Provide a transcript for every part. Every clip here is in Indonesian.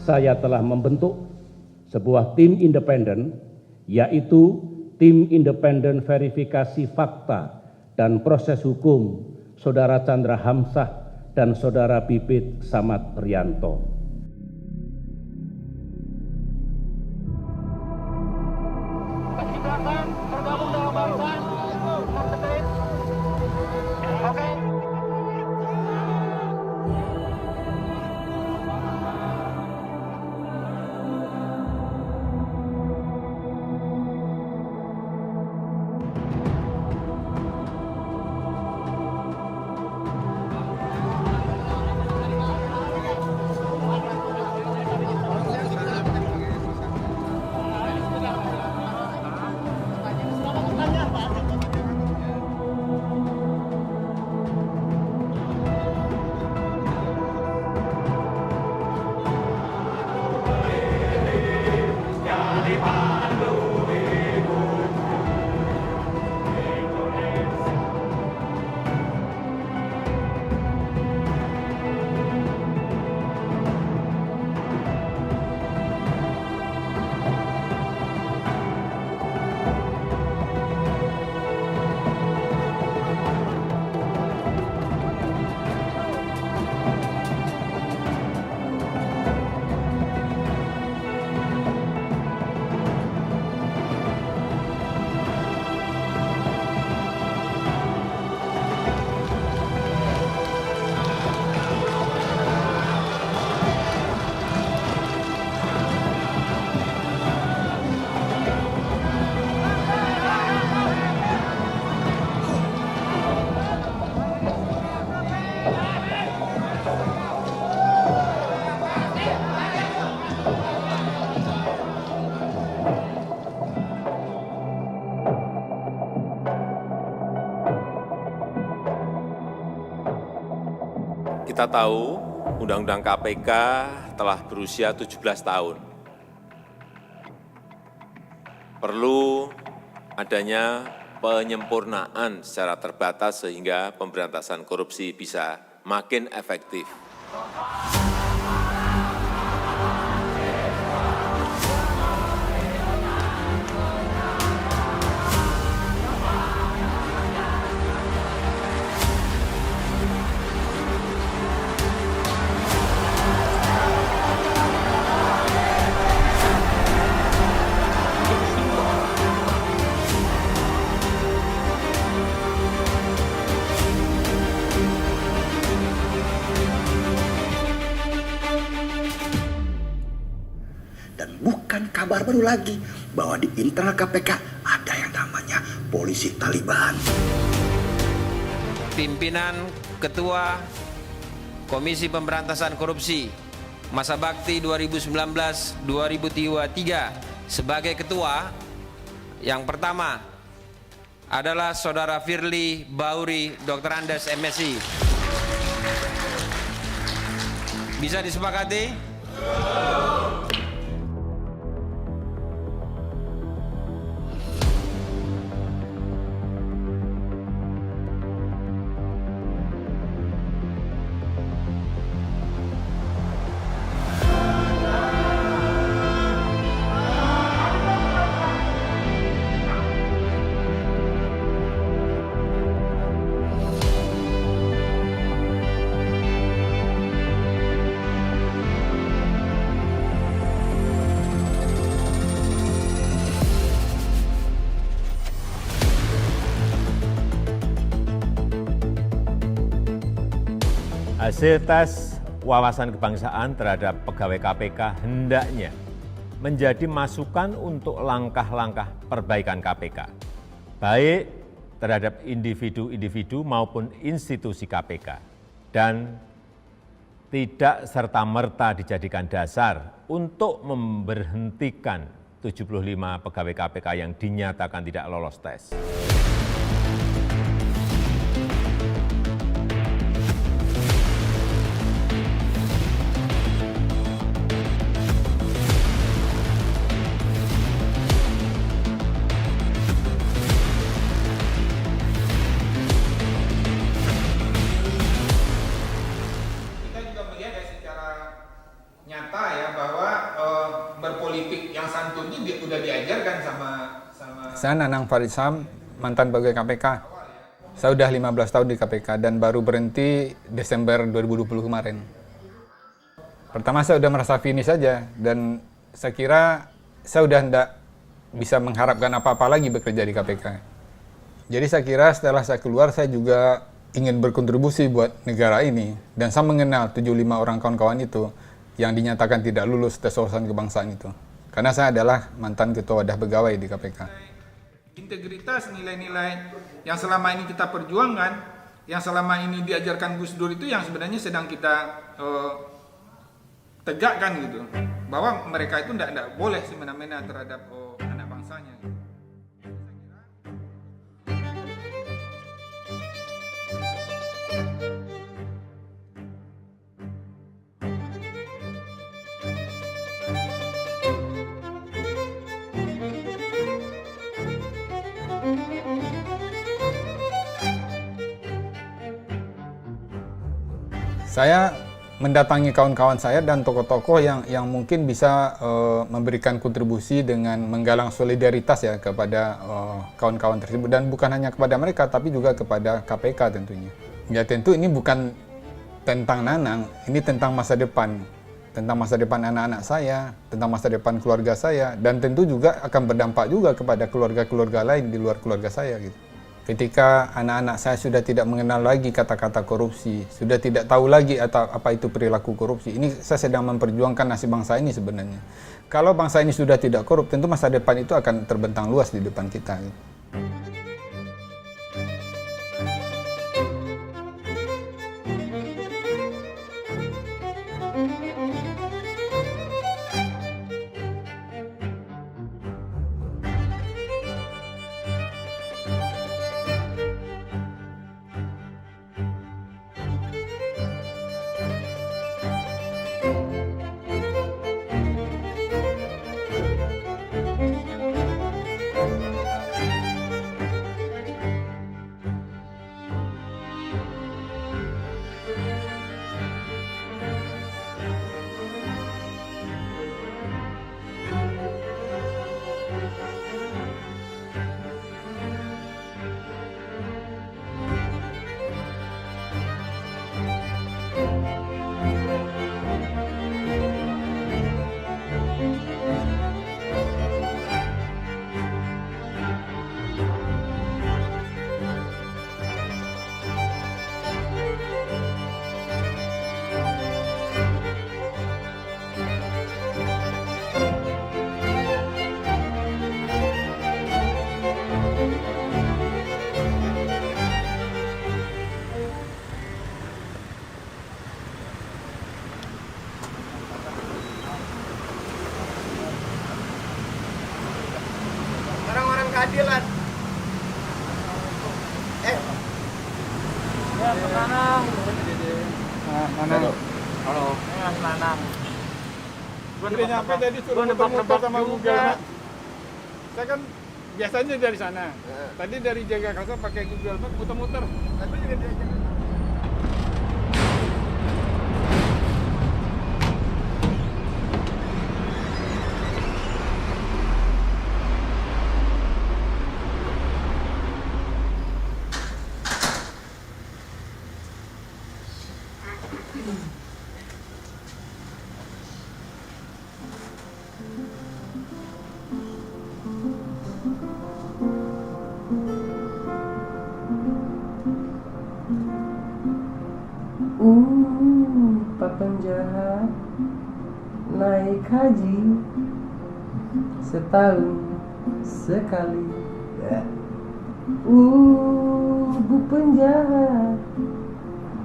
saya telah membentuk sebuah tim independen, yaitu Tim Independen Verifikasi Fakta dan Proses Hukum Saudara Chandra Hamzah dan Saudara Bibit Samad Rianto. Kita tahu Undang-Undang KPK telah berusia 17 tahun. Perlu adanya penyempurnaan secara terbatas sehingga pemberantasan korupsi bisa makin efektif. Dan bukan kabar baru lagi bahwa di internal KPK ada yang namanya polisi Taliban. Pimpinan Ketua Komisi Pemberantasan Korupsi masa bakti 2019-2023 sebagai ketua yang pertama adalah Saudara Firly Bahuri Dr. Andes MSI. Bisa disepakati? Hasil tes wawasan kebangsaan terhadap pegawai KPK hendaknya menjadi masukan untuk langkah-langkah perbaikan KPK, baik terhadap individu-individu maupun institusi KPK, dan tidak serta-merta dijadikan dasar untuk memberhentikan 75 pegawai KPK yang dinyatakan tidak lolos tes. Kita juga melihat secara nyata ya bahwa Saya Nanang Farisam, mantan pegawai KPK. Saya udah 15 tahun di KPK dan baru berhenti Desember 2020 kemarin. Pertama saya udah merasa finish saja dan saya kira saya udah tidak bisa mengharapkan apa-apa lagi bekerja di KPK. Jadi saya kira setelah saya keluar saya juga ingin berkontribusi buat negara ini dan saya mengenal 75 orang kawan-kawan itu yang dinyatakan tidak lulus tes wawasan kebangsaan itu. Karena saya adalah mantan ketua wadah pegawai di KPK. Integritas, nilai-nilai yang selama ini kita perjuangkan, yang selama ini diajarkan Gus Dur itu yang sebenarnya sedang kita tegakkan gitu. Bahwa mereka itu tidak boleh semena-mena terhadap anak bangsanya. Gitu. Saya mendatangi kawan-kawan saya dan tokoh-tokoh yang mungkin bisa memberikan kontribusi dengan menggalang solidaritas ya kepada kawan-kawan tersebut, dan bukan hanya kepada mereka tapi juga kepada KPK tentunya. Ya tentu ini bukan tentang Nanang, ini tentang masa depan anak-anak saya, tentang masa depan keluarga saya, dan tentu juga akan berdampak juga kepada keluarga-keluarga lain di luar keluarga saya gitu. Ketika anak-anak saya sudah tidak mengenal lagi kata-kata korupsi, sudah tidak tahu lagi apa itu perilaku korupsi. Ini saya sedang memperjuangkan nasib bangsa ini sebenarnya. Kalau bangsa ini sudah tidak korup, tentu masa depan itu akan terbentang luas di depan kita. Orang-orang keadilan. Ya, Nanang. Nanang. Halo. Mas Nanang. Udah nyampe tadi suruh muter-muter sama Google Maps. Saya kan biasanya dari sana. Tadi dari Jagakarsa pakai Google Maps muter-muter. Tadi juga diajak. Pak penjahat naik haji setahun sekali. Bu penjahat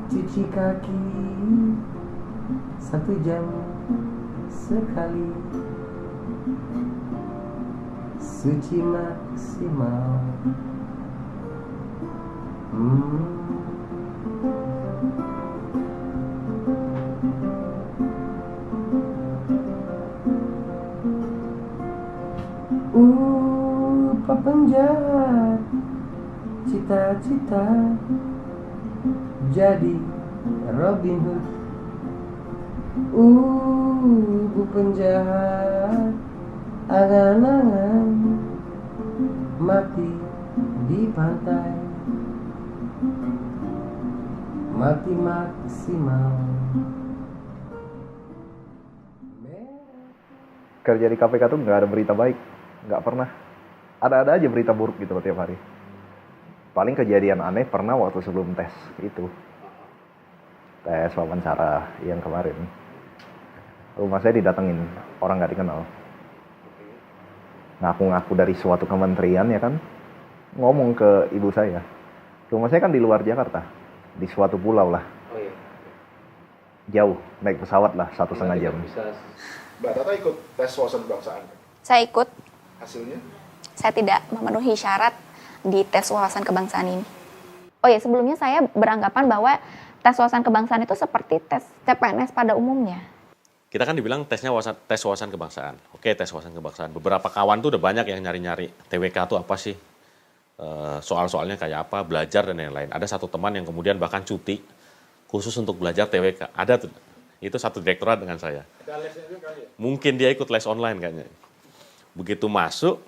cuci kaki 1 jam sekali. Suci maksimal. Pak penjahat cita-cita jadi Robin Hood. Bu penjahat angan-angan mati di pantai, mati maksimal. Kerja di KPK tuh nggak ada berita baik, nggak pernah. Ada aja berita buruk gitu tiap hari. Paling kejadian aneh pernah waktu sebelum tes itu. Tes wawancara yang kemarin. Rumah saya didatengin orang nggak dikenal. Ngaku-ngaku dari suatu kementerian ya kan. Ngomong ke ibu saya. Rumah saya kan di luar Jakarta. Di suatu pulau lah. Jauh, naik pesawat lah 1,5 jam. Mbak Tata ikut tes wawasan kebangsaan? Saya ikut. Hasilnya? Saya tidak memenuhi syarat di tes wawasan kebangsaan ini. Oh ya, sebelumnya saya beranggapan bahwa tes wawasan kebangsaan itu seperti tes CPNS pada umumnya. Kita kan dibilang tes wawasan kebangsaan. Oke, tes wawasan kebangsaan. Beberapa kawan tuh udah banyak yang nyari-nyari TWK itu apa sih? Soal-soalnya kayak apa, belajar dan lain-lain. Ada satu teman yang kemudian bahkan cuti khusus untuk belajar TWK. Ada tuh. Itu satu direktorat dengan saya. Mungkin dia ikut les online kayaknya. Begitu masuk,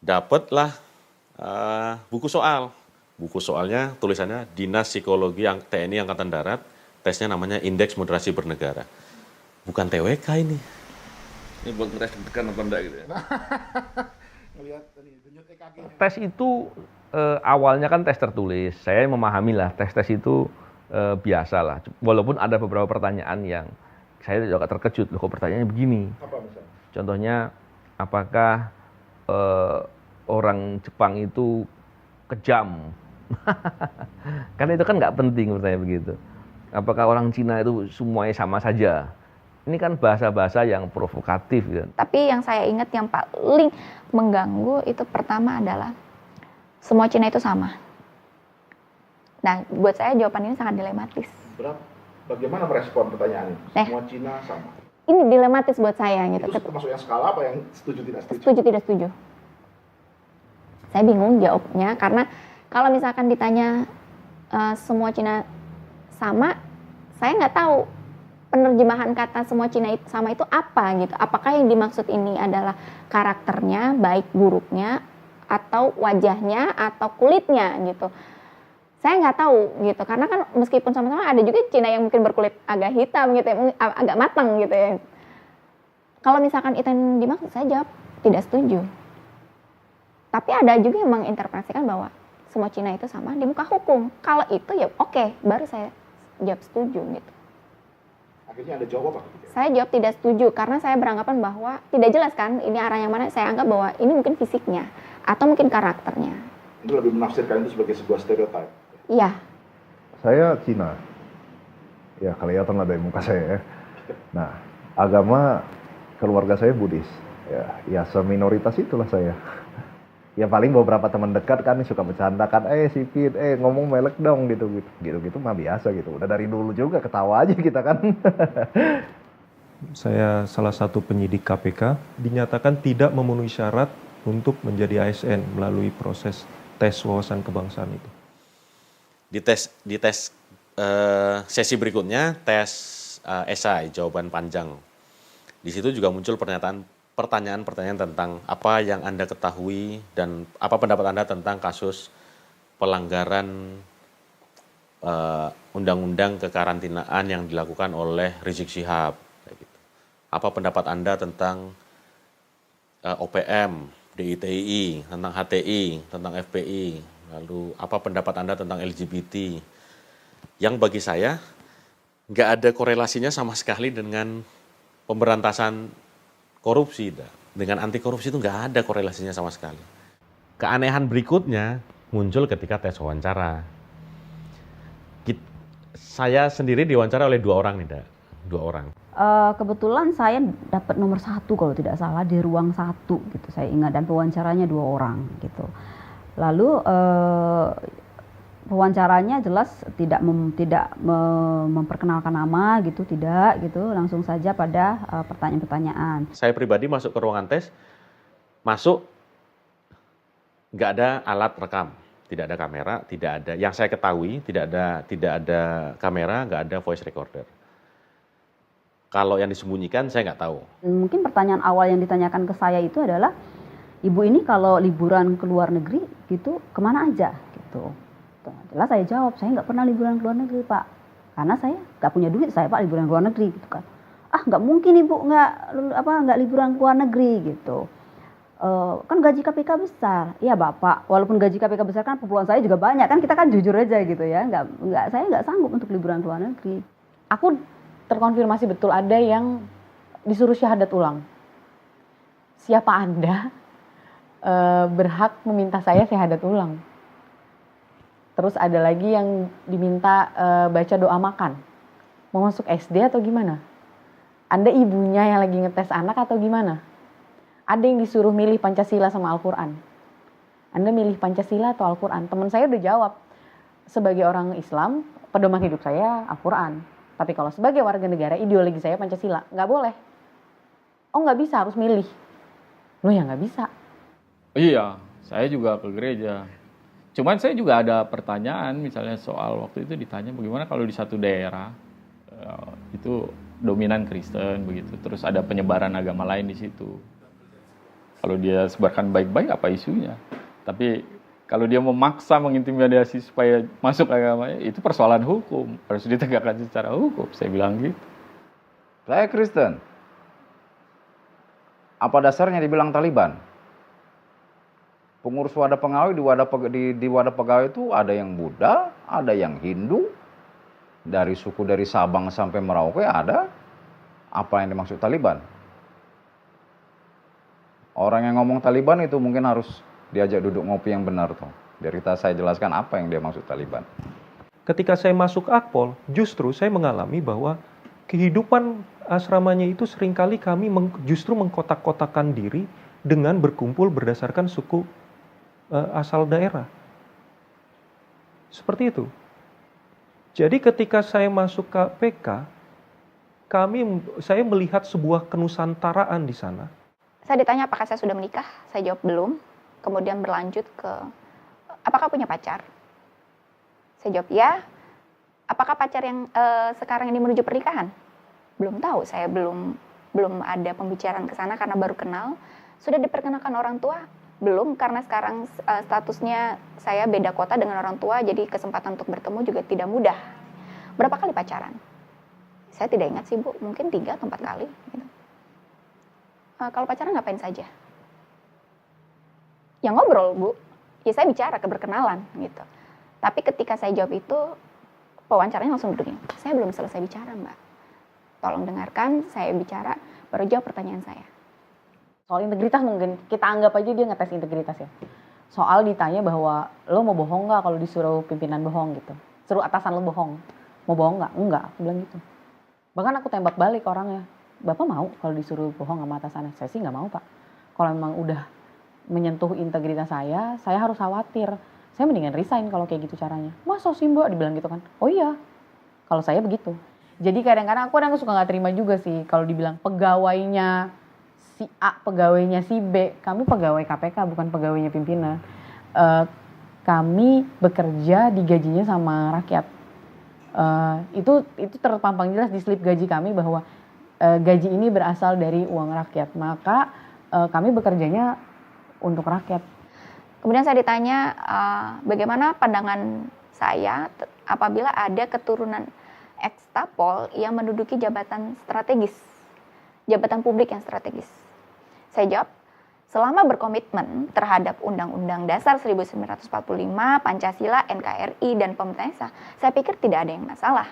dapatlah buku soal. Buku soalnya tulisannya Dinas Psikologi yang TNI Angkatan Darat, tesnya namanya Indeks Moderasi Bernegara. Bukan TWK ini. Ini buat ngetes deg-degan apa enggak gitu ya. Tes itu awalnya kan tes tertulis. Saya memahami lah tes-tes itu biasa lah. Walaupun ada beberapa pertanyaan yang saya juga terkejut. Loh kok pertanyaannya begini? Apa misalnya? Contohnya, apakah orang Jepang itu kejam? Karena itu kan nggak penting menurut saya begitu. Apakah orang Cina itu semuanya sama saja? Ini kan bahasa-bahasa yang provokatif. Kan? Tapi yang saya ingat yang paling mengganggu itu pertama adalah semua Cina itu sama. Nah, buat saya jawaban ini sangat dilematis. Bagaimana merespon pertanyaan ini? Semua Cina sama. Ini dilematis buat saya gitu. Itu termasuk yang skala apa yang setuju tidak setuju? Setuju tidak setuju. Saya bingung jawabnya karena kalau misalkan ditanya semua Cina sama, saya nggak tahu penerjemahan kata semua Cina sama itu apa gitu. Apakah yang dimaksud ini adalah karakternya, baik buruknya, atau wajahnya, atau kulitnya gitu. Saya nggak tahu gitu, karena kan meskipun sama-sama ada juga Cina yang mungkin berkulit agak hitam gitu, agak matang gitu ya. Kalau misalkan itu yang dimaksud, saya jawab tidak setuju. Tapi ada juga yang menginterpretasikan bahwa semua Cina itu sama di muka hukum. Kalau itu ya oke, baru saya jawab setuju gitu. Akhirnya ada jawab apa? Saya jawab tidak setuju karena saya beranggapan bahwa tidak jelas kan ini arah yang mana. Saya anggap bahwa ini mungkin fisiknya atau mungkin karakternya. Itu lebih menafsirkan itu sebagai sebuah stereotip. Iya. Saya Cina. Ya kelihatan lah dari muka saya ya. Nah, agama keluarga saya Buddhis. Ya seminoritas itulah saya. Ya paling beberapa teman dekat kan suka bercandakan, si Pit, ngomong melek dong gitu mah biasa gitu. Udah dari dulu juga ketawa aja kita kan. Saya salah satu penyidik KPK dinyatakan tidak memenuhi syarat untuk menjadi ASN melalui proses tes wawasan kebangsaan itu. Di tes sesi berikutnya tes esai jawaban panjang. Di situ juga muncul pertanyaan-pertanyaan tentang apa yang Anda ketahui dan apa pendapat Anda tentang kasus pelanggaran undang-undang kekarantinaan yang dilakukan oleh Rizik Syihab. Apa pendapat Anda tentang OPM, DITI, tentang HTI, tentang FPI, lalu apa pendapat Anda tentang LGBT? Yang bagi saya nggak ada korelasinya sama sekali dengan pemberantasan korupsi. Dengan anti korupsi itu nggak ada korelasinya sama sekali. Keanehan berikutnya muncul ketika tes wawancara. Saya sendiri diwawancara oleh 2 orang nih, dua orang. Kebetulan saya dapat nomor 1 kalau tidak salah di ruang 1 gitu saya ingat, dan pewawancaranya 2 orang gitu. Lalu pewawancaranya jelas tidak memperkenalkan nama gitu, tidak gitu, langsung saja pada pertanyaan-pertanyaan. Saya pribadi masuk ke ruangan tes, masuk nggak ada alat rekam, tidak ada kamera, tidak ada, yang saya ketahui tidak ada kamera, nggak ada voice recorder. Kalau yang disembunyikan saya nggak tahu. Mungkin pertanyaan awal yang ditanyakan ke saya itu adalah Ibu ini kalau liburan ke luar negeri gitu kemana aja gitu. Jelas saya jawab, saya nggak pernah liburan ke luar negeri Pak, karena saya nggak punya duit saya Pak liburan ke luar negeri gitu kan. Ah nggak mungkin Ibu nggak liburan ke luar negeri gitu. Kan gaji KPK besar, iya Bapak. Walaupun gaji KPK besar kan populasi saya juga banyak kan, kita kan jujur aja gitu ya. Saya nggak sanggup untuk liburan ke luar negeri. Aku terkonfirmasi betul ada yang disuruh syahadat ulang. Siapa Anda berhak meminta saya syahadat ulang? Terus ada lagi yang diminta baca doa makan. Mau masuk SD atau gimana? Anda ibunya yang lagi ngetes anak atau gimana? Ada yang disuruh milih Pancasila sama Al-Quran. Anda milih Pancasila atau Al-Quran? Teman saya udah jawab, sebagai orang Islam, pedoman hidup saya Al-Quran. Tapi kalau sebagai warga negara, ideologi saya Pancasila. Nggak boleh. Oh nggak bisa, harus milih. Loh ya nggak bisa. Iya, saya juga ke gereja. Cuman saya juga ada pertanyaan, misalnya soal waktu itu ditanya bagaimana kalau di satu daerah itu dominan Kristen begitu, terus ada penyebaran agama lain di situ. Kalau dia sebarkan baik-baik apa isunya? Tapi kalau dia memaksa mengintimidasi supaya masuk agamanya, itu persoalan hukum, harus ditegakkan secara hukum. Saya bilang gitu. Saya Kristen. Apa dasarnya dibilang Taliban? Pengurus wadah pegawai di wadah pegawai itu ada yang Buddha, ada yang Hindu, dari suku dari Sabang sampai Merauke ada. Apa yang dimaksud Taliban? Orang yang ngomong Taliban itu mungkin harus diajak duduk ngopi yang benar tuh. Biar saya jelaskan apa yang dia maksud Taliban. Ketika saya masuk Akpol, justru saya mengalami bahwa kehidupan asramanya itu seringkali kami justru mengkotak-kotakan diri dengan berkumpul berdasarkan suku asal daerah. Seperti itu. Jadi ketika saya masuk KPK, saya melihat sebuah kenusantaraan di sana. Saya ditanya apakah saya sudah menikah, saya jawab belum. Kemudian berlanjut ke, apakah punya pacar? Saya jawab ya. Apakah pacar yang sekarang ini menuju pernikahan? Belum tahu, saya belum ada pembicaraan ke sana karena baru kenal. Sudah diperkenalkan orang tua? Belum, karena sekarang statusnya saya beda kota dengan orang tua, jadi kesempatan untuk bertemu juga tidak mudah. Berapa kali pacaran? Saya tidak ingat sih Bu, mungkin 3 atau 4 kali. Gitu. Kalau pacaran ngapain saja? Ya ngobrol Bu, ya saya bicara, keberkenalan gitu. Tapi ketika saya jawab itu, pewawancaranya langsung begini, saya belum selesai bicara Mbak. Tolong dengarkan, saya bicara, baru jawab pertanyaan saya. Soal integritas mungkin, kita anggap aja dia ngetes integritas ya. Soal ditanya bahwa, lo mau bohong nggak kalau disuruh pimpinan bohong gitu. Suruh atasan lo bohong. Mau bohong nggak? Enggak, aku bilang gitu. Bahkan aku tembak balik orangnya. Bapak mau kalau disuruh bohong sama atasannya? Saya sih nggak mau Pak. Kalau memang udah menyentuh integritas saya harus khawatir. Saya mendingan resign kalau kayak gitu caranya. Masa sih Mbak? Dibilang gitu kan. Oh iya, kalau saya begitu. Jadi kadang-kadang aku suka nggak terima juga sih kalau dibilang pegawainya si A, pegawainya si B. Kami pegawai KPK, bukan pegawainya pimpinan. Kami bekerja digajinya sama rakyat. Itu terpampang jelas di slip gaji kami bahwa gaji ini berasal dari uang rakyat. Maka kami bekerjanya untuk rakyat. Kemudian saya ditanya bagaimana pandangan saya apabila ada keturunan ex-Tapol yang menduduki jabatan strategis, jabatan publik yang strategis. Saya jawab, selama berkomitmen terhadap Undang-Undang Dasar 1945, Pancasila, NKRI, dan pemerintah, saya pikir tidak ada yang masalah.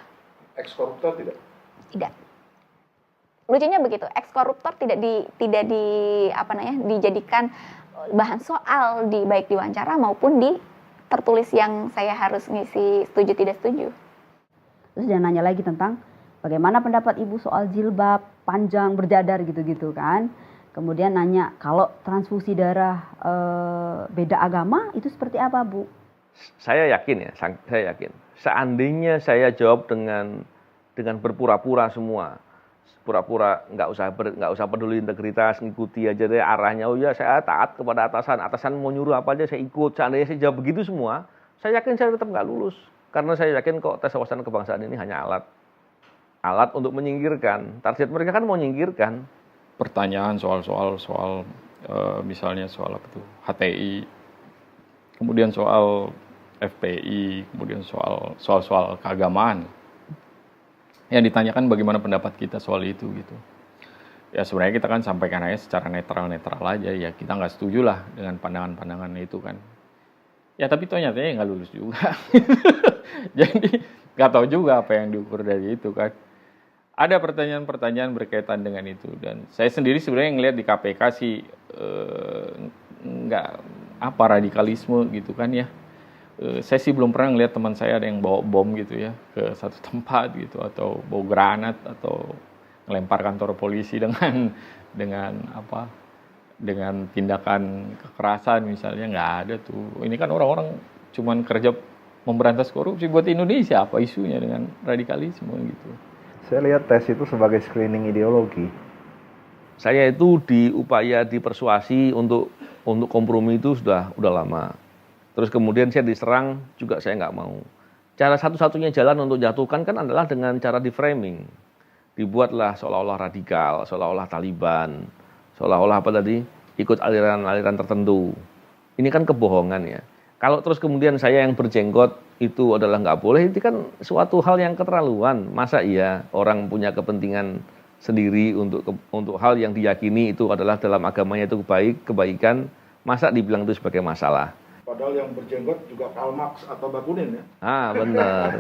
Ex-koruptor tidak? Tidak. Lucunya begitu, ex-koruptor tidak dijadikan bahan soal baik di wawancara maupun di tertulis yang saya harus ngisi setuju tidak setuju. Terus dia nanya lagi tentang bagaimana pendapat Ibu soal jilbab panjang berjadar gitu-gitu kan. Kemudian nanya kalau transfusi darah beda agama itu seperti apa Bu? Saya yakin. Seandainya saya jawab dengan berpura-pura semua, pura-pura nggak usah peduli integritas, ngikuti aja deh arahnya. Oh ya saya taat kepada atasan mau nyuruh apa aja saya ikut. Seandainya saya jawab begitu semua, saya yakin saya tetap nggak lulus. Karena saya yakin kok tes wawasan kebangsaan ini hanya alat untuk menyingkirkan. Target mereka kan mau menyingkirkan. Pertanyaan soal Misalnya soal apa tuh, HTI, kemudian soal FPI, kemudian soal keagamaan. Yang ditanyakan bagaimana pendapat kita soal itu gitu. Ya sebenarnya kita kan sampaikan aja secara netral aja, ya kita nggak setuju lah dengan pandangan-pandangan itu kan. Ya tapi toh nyatanya nggak lulus juga. Jadi nggak tahu juga apa yang diukur dari itu kan. Ada pertanyaan-pertanyaan berkaitan dengan itu, dan saya sendiri sebenarnya ngelihat di KPK sih nggak apa radikalisme gitu kan ya. Saya sih belum pernah ngelihat teman saya ada yang bawa bom gitu ya ke satu tempat gitu, atau bawa granat, atau ngelempar kantor polisi dengan tindakan kekerasan misalnya. Nggak ada tuh. Ini kan orang-orang cuman kerja memberantas korupsi. Buat Indonesia apa isunya dengan radikalisme gitu. Saya lihat tes itu sebagai screening ideologi. Saya itu dipersuasi untuk kompromi itu udah lama. Terus kemudian saya diserang juga, saya nggak mau. Cara satu-satunya jalan untuk jatuhkan kan adalah dengan cara di framing. Dibuatlah seolah-olah radikal, seolah-olah Taliban, seolah-olah apa tadi, ikut aliran-aliran tertentu. Ini kan kebohongan ya. Kalau terus kemudian saya yang berjenggot itu adalah nggak boleh, itu kan suatu hal yang keterlaluan. Masa iya orang punya kepentingan sendiri untuk hal yang diyakini itu adalah dalam agamanya itu kebaikan, masa dibilang itu sebagai masalah? Padahal yang berjenggot juga Karl Marx atau Bakunin ya. Ah, benar.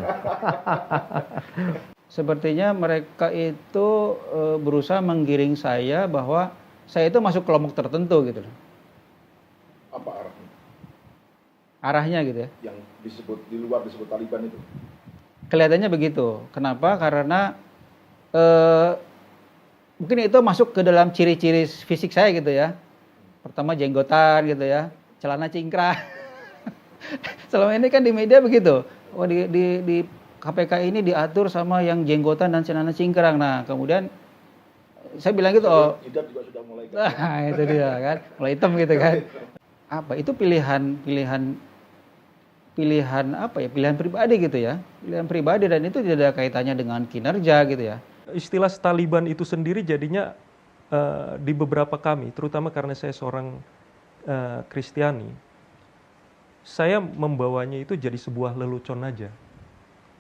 Sepertinya mereka itu berusaha menggiring saya bahwa saya itu masuk kelompok tertentu gitu loh. Apa arahnya? Arahnya gitu ya. Yang di luar disebut Taliban itu. Kelihatannya begitu. Kenapa? Karena mungkin itu masuk ke dalam ciri-ciri fisik saya gitu ya. Pertama jenggotan gitu ya, celana cingkrang. Selama ini kan di media begitu. Oh di KPK ini diatur sama yang jenggotan dan celana cingkrang. Nah, kemudian saya bilang gitu, oh. Hidab juga sudah mulai. Nah, itu dia kan, mulai hitam gitu kan. Apa itu pilihan apa ya? Pilihan pribadi gitu ya. Pilihan pribadi, dan itu tidak ada kaitannya dengan kinerja gitu ya. Istilah Taliban itu sendiri jadinya di beberapa kami, terutama karena saya seorang Kristiani, saya membawanya itu jadi sebuah lelucon aja.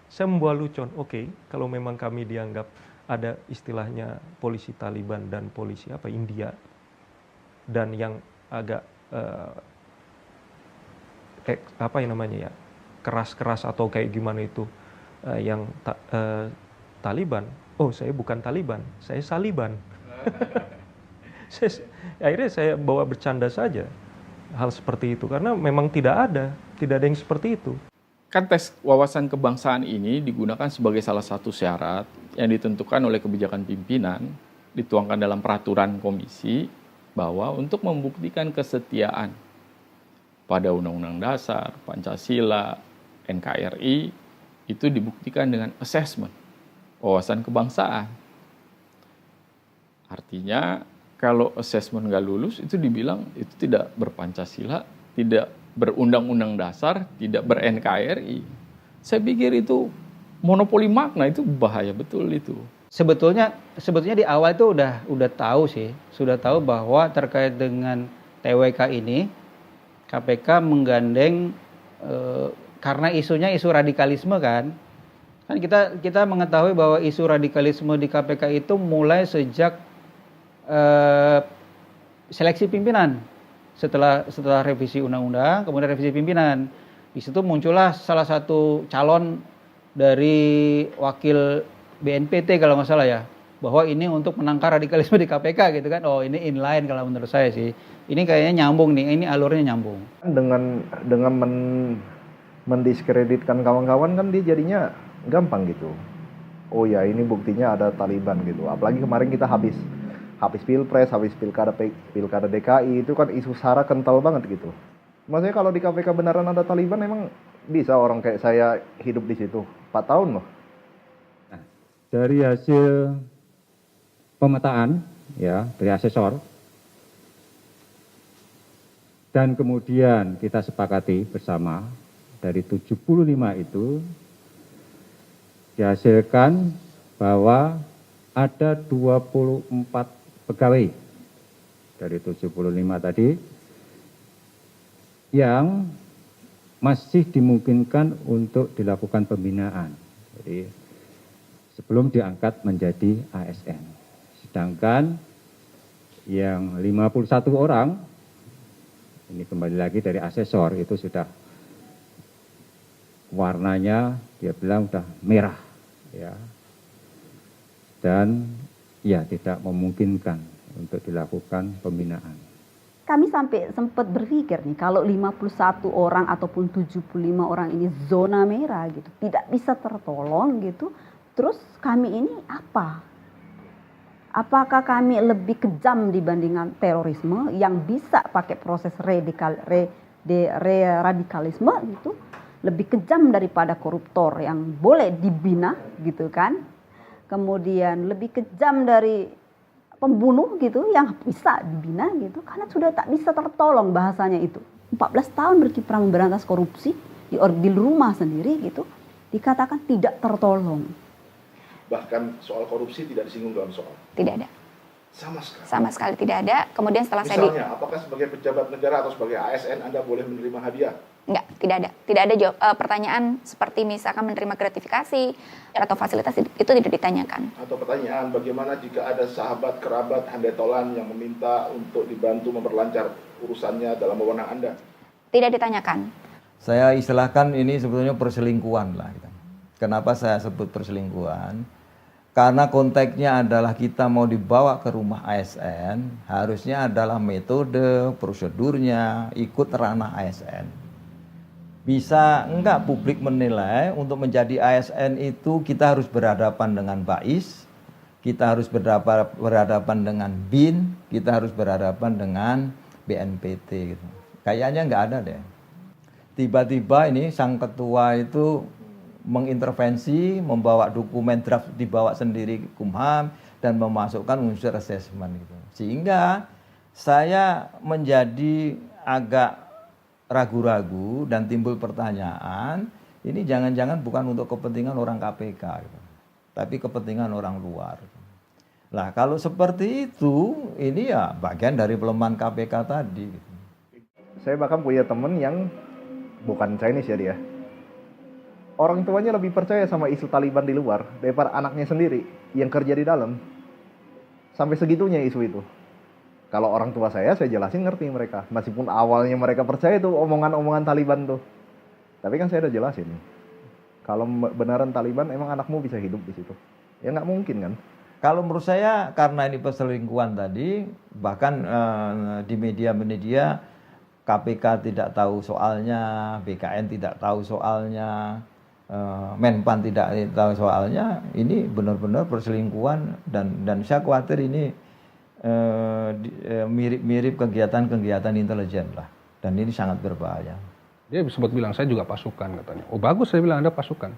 Saya membawa lucon, oke, kalau memang kami dianggap ada istilahnya polisi Taliban dan polisi India, dan yang agak keras-keras atau kayak gimana itu yang Taliban. Oh, saya bukan Taliban, saya Saliban. Akhirnya saya bawa bercanda saja hal seperti itu, karena memang tidak ada yang seperti itu. Kan tes wawasan kebangsaan ini digunakan sebagai salah satu syarat yang ditentukan oleh kebijakan pimpinan, dituangkan dalam peraturan komisi, bahwa untuk membuktikan kesetiaan pada Undang-Undang Dasar, Pancasila, NKRI, itu dibuktikan dengan assessment wawasan kebangsaan. Artinya kalau assessment nggak lulus, itu dibilang itu tidak berpancasila, tidak berundang-undang dasar, tidak ber-NKRI. Saya pikir itu monopoli makna, itu bahaya betul itu. Sebetulnya di awal itu udah tahu sih, sudah tahu bahwa terkait dengan TWK ini KPK menggandeng karena isunya isu radikalisme kan. Kan kita mengetahui bahwa isu radikalisme di KPK itu mulai sejak seleksi pimpinan. Setelah revisi undang-undang, kemudian revisi pimpinan. Di situ muncullah salah satu calon dari wakil BNPT kalau nggak salah ya, bahwa ini untuk menangkal radikalisme di KPK gitu kan. Oh, ini inline kalau menurut saya sih. Ini kayaknya nyambung nih, ini alurnya nyambung. Dengan mendiskreditkan kawan-kawan kan dia jadinya gampang gitu. Oh ya, ini buktinya ada Taliban gitu. Apalagi kemarin kita habis Pilpres, habis pilkada DKI, itu kan isu SARA kental banget gitu. Maksudnya kalau di KPK beneran ada Taliban, emang bisa orang kayak saya hidup di situ 4 tahun loh. Nah, dari hasil pemetaan ya, dari asesor, dan kemudian kita sepakati bersama dari 75 itu dihasilkan bahwa ada 24 pegawai dari 75 tadi yang masih dimungkinkan untuk dilakukan pembinaan. Jadi sebelum diangkat menjadi ASN. Sedangkan yang 51 orang, ini kembali lagi dari asesor, itu sudah warnanya dia bilang sudah merah, ya, dan ya tidak memungkinkan untuk dilakukan pembinaan. Kami sampai sempat berpikir nih, kalau 51 orang ataupun 75 orang ini zona merah gitu, tidak bisa tertolong gitu, terus kami ini apa? Apakah kami lebih kejam dibandingkan terorisme yang bisa pakai proses radikalisme gitu, lebih kejam daripada koruptor yang boleh dibina gitu kan? Kemudian lebih kejam dari pembunuh gitu yang bisa dibina gitu karena sudah tak bisa tertolong bahasanya itu. 14 tahun berkiprah memberantas korupsi di rumah sendiri gitu dikatakan tidak tertolong. Bahkan soal korupsi tidak disinggung dalam soal. Tidak ada. Sama sekali. Sama sekali tidak ada. Kemudian setelah Misalnya, apakah sebagai pejabat negara atau sebagai ASN Anda boleh menerima hadiah? Enggak, tidak ada. Tidak ada pertanyaan seperti misalkan menerima gratifikasi atau fasilitas itu tidak ditanyakan. Atau pertanyaan, bagaimana jika ada sahabat, kerabat, handetolan yang meminta untuk dibantu memperlancar urusannya dalam wewenang Anda? Tidak ditanyakan. Saya istilahkan ini sebetulnya perselingkuhan lah. Kenapa saya sebut perselingkuhan? Karena konteksnya adalah kita mau dibawa ke rumah ASN, harusnya adalah metode, prosedurnya, ikut ranah ASN. Bisa enggak publik menilai untuk menjadi ASN itu kita harus berhadapan dengan BAIS, kita harus berhadapan dengan BIN, kita harus berhadapan dengan BNPT gitu. Kayaknya enggak ada deh. Tiba-tiba ini sang ketua itu mengintervensi, membawa dokumen draft dibawa sendiri Kumham dan memasukkan unsur assessment gitu. Sehingga saya menjadi agak ragu-ragu dan timbul pertanyaan, ini jangan-jangan bukan untuk kepentingan orang KPK gitu, tapi kepentingan orang luar. Nah, kalau seperti itu, ini ya bagian dari pelemahan KPK tadi gitu. Saya bahkan punya temen yang bukan Chinese ya dia. Orang tuanya lebih percaya sama isu Taliban di luar daripada anaknya sendiri yang kerja di dalam. Sampai segitunya isu itu. Kalau orang tua saya jelasin ngerti mereka. Meskipun awalnya mereka percaya itu omongan-omongan Taliban tuh. Tapi kan saya udah jelasin. Kalau beneran Taliban, emang anakmu bisa hidup di situ? Ya nggak mungkin kan? Kalau menurut saya karena ini perselingkuhan tadi, bahkan di media-media KPK tidak tahu soalnya, BKN tidak tahu soalnya, Menpan tidak tahu soalnya, ini benar-benar perselingkuhan dan saya khawatir ini mirip-mirip kegiatan-kegiatan intelijen lah, dan ini sangat berbahaya. Dia sempat bilang saya juga pasukan katanya. Oh bagus, saya bilang Anda pasukan.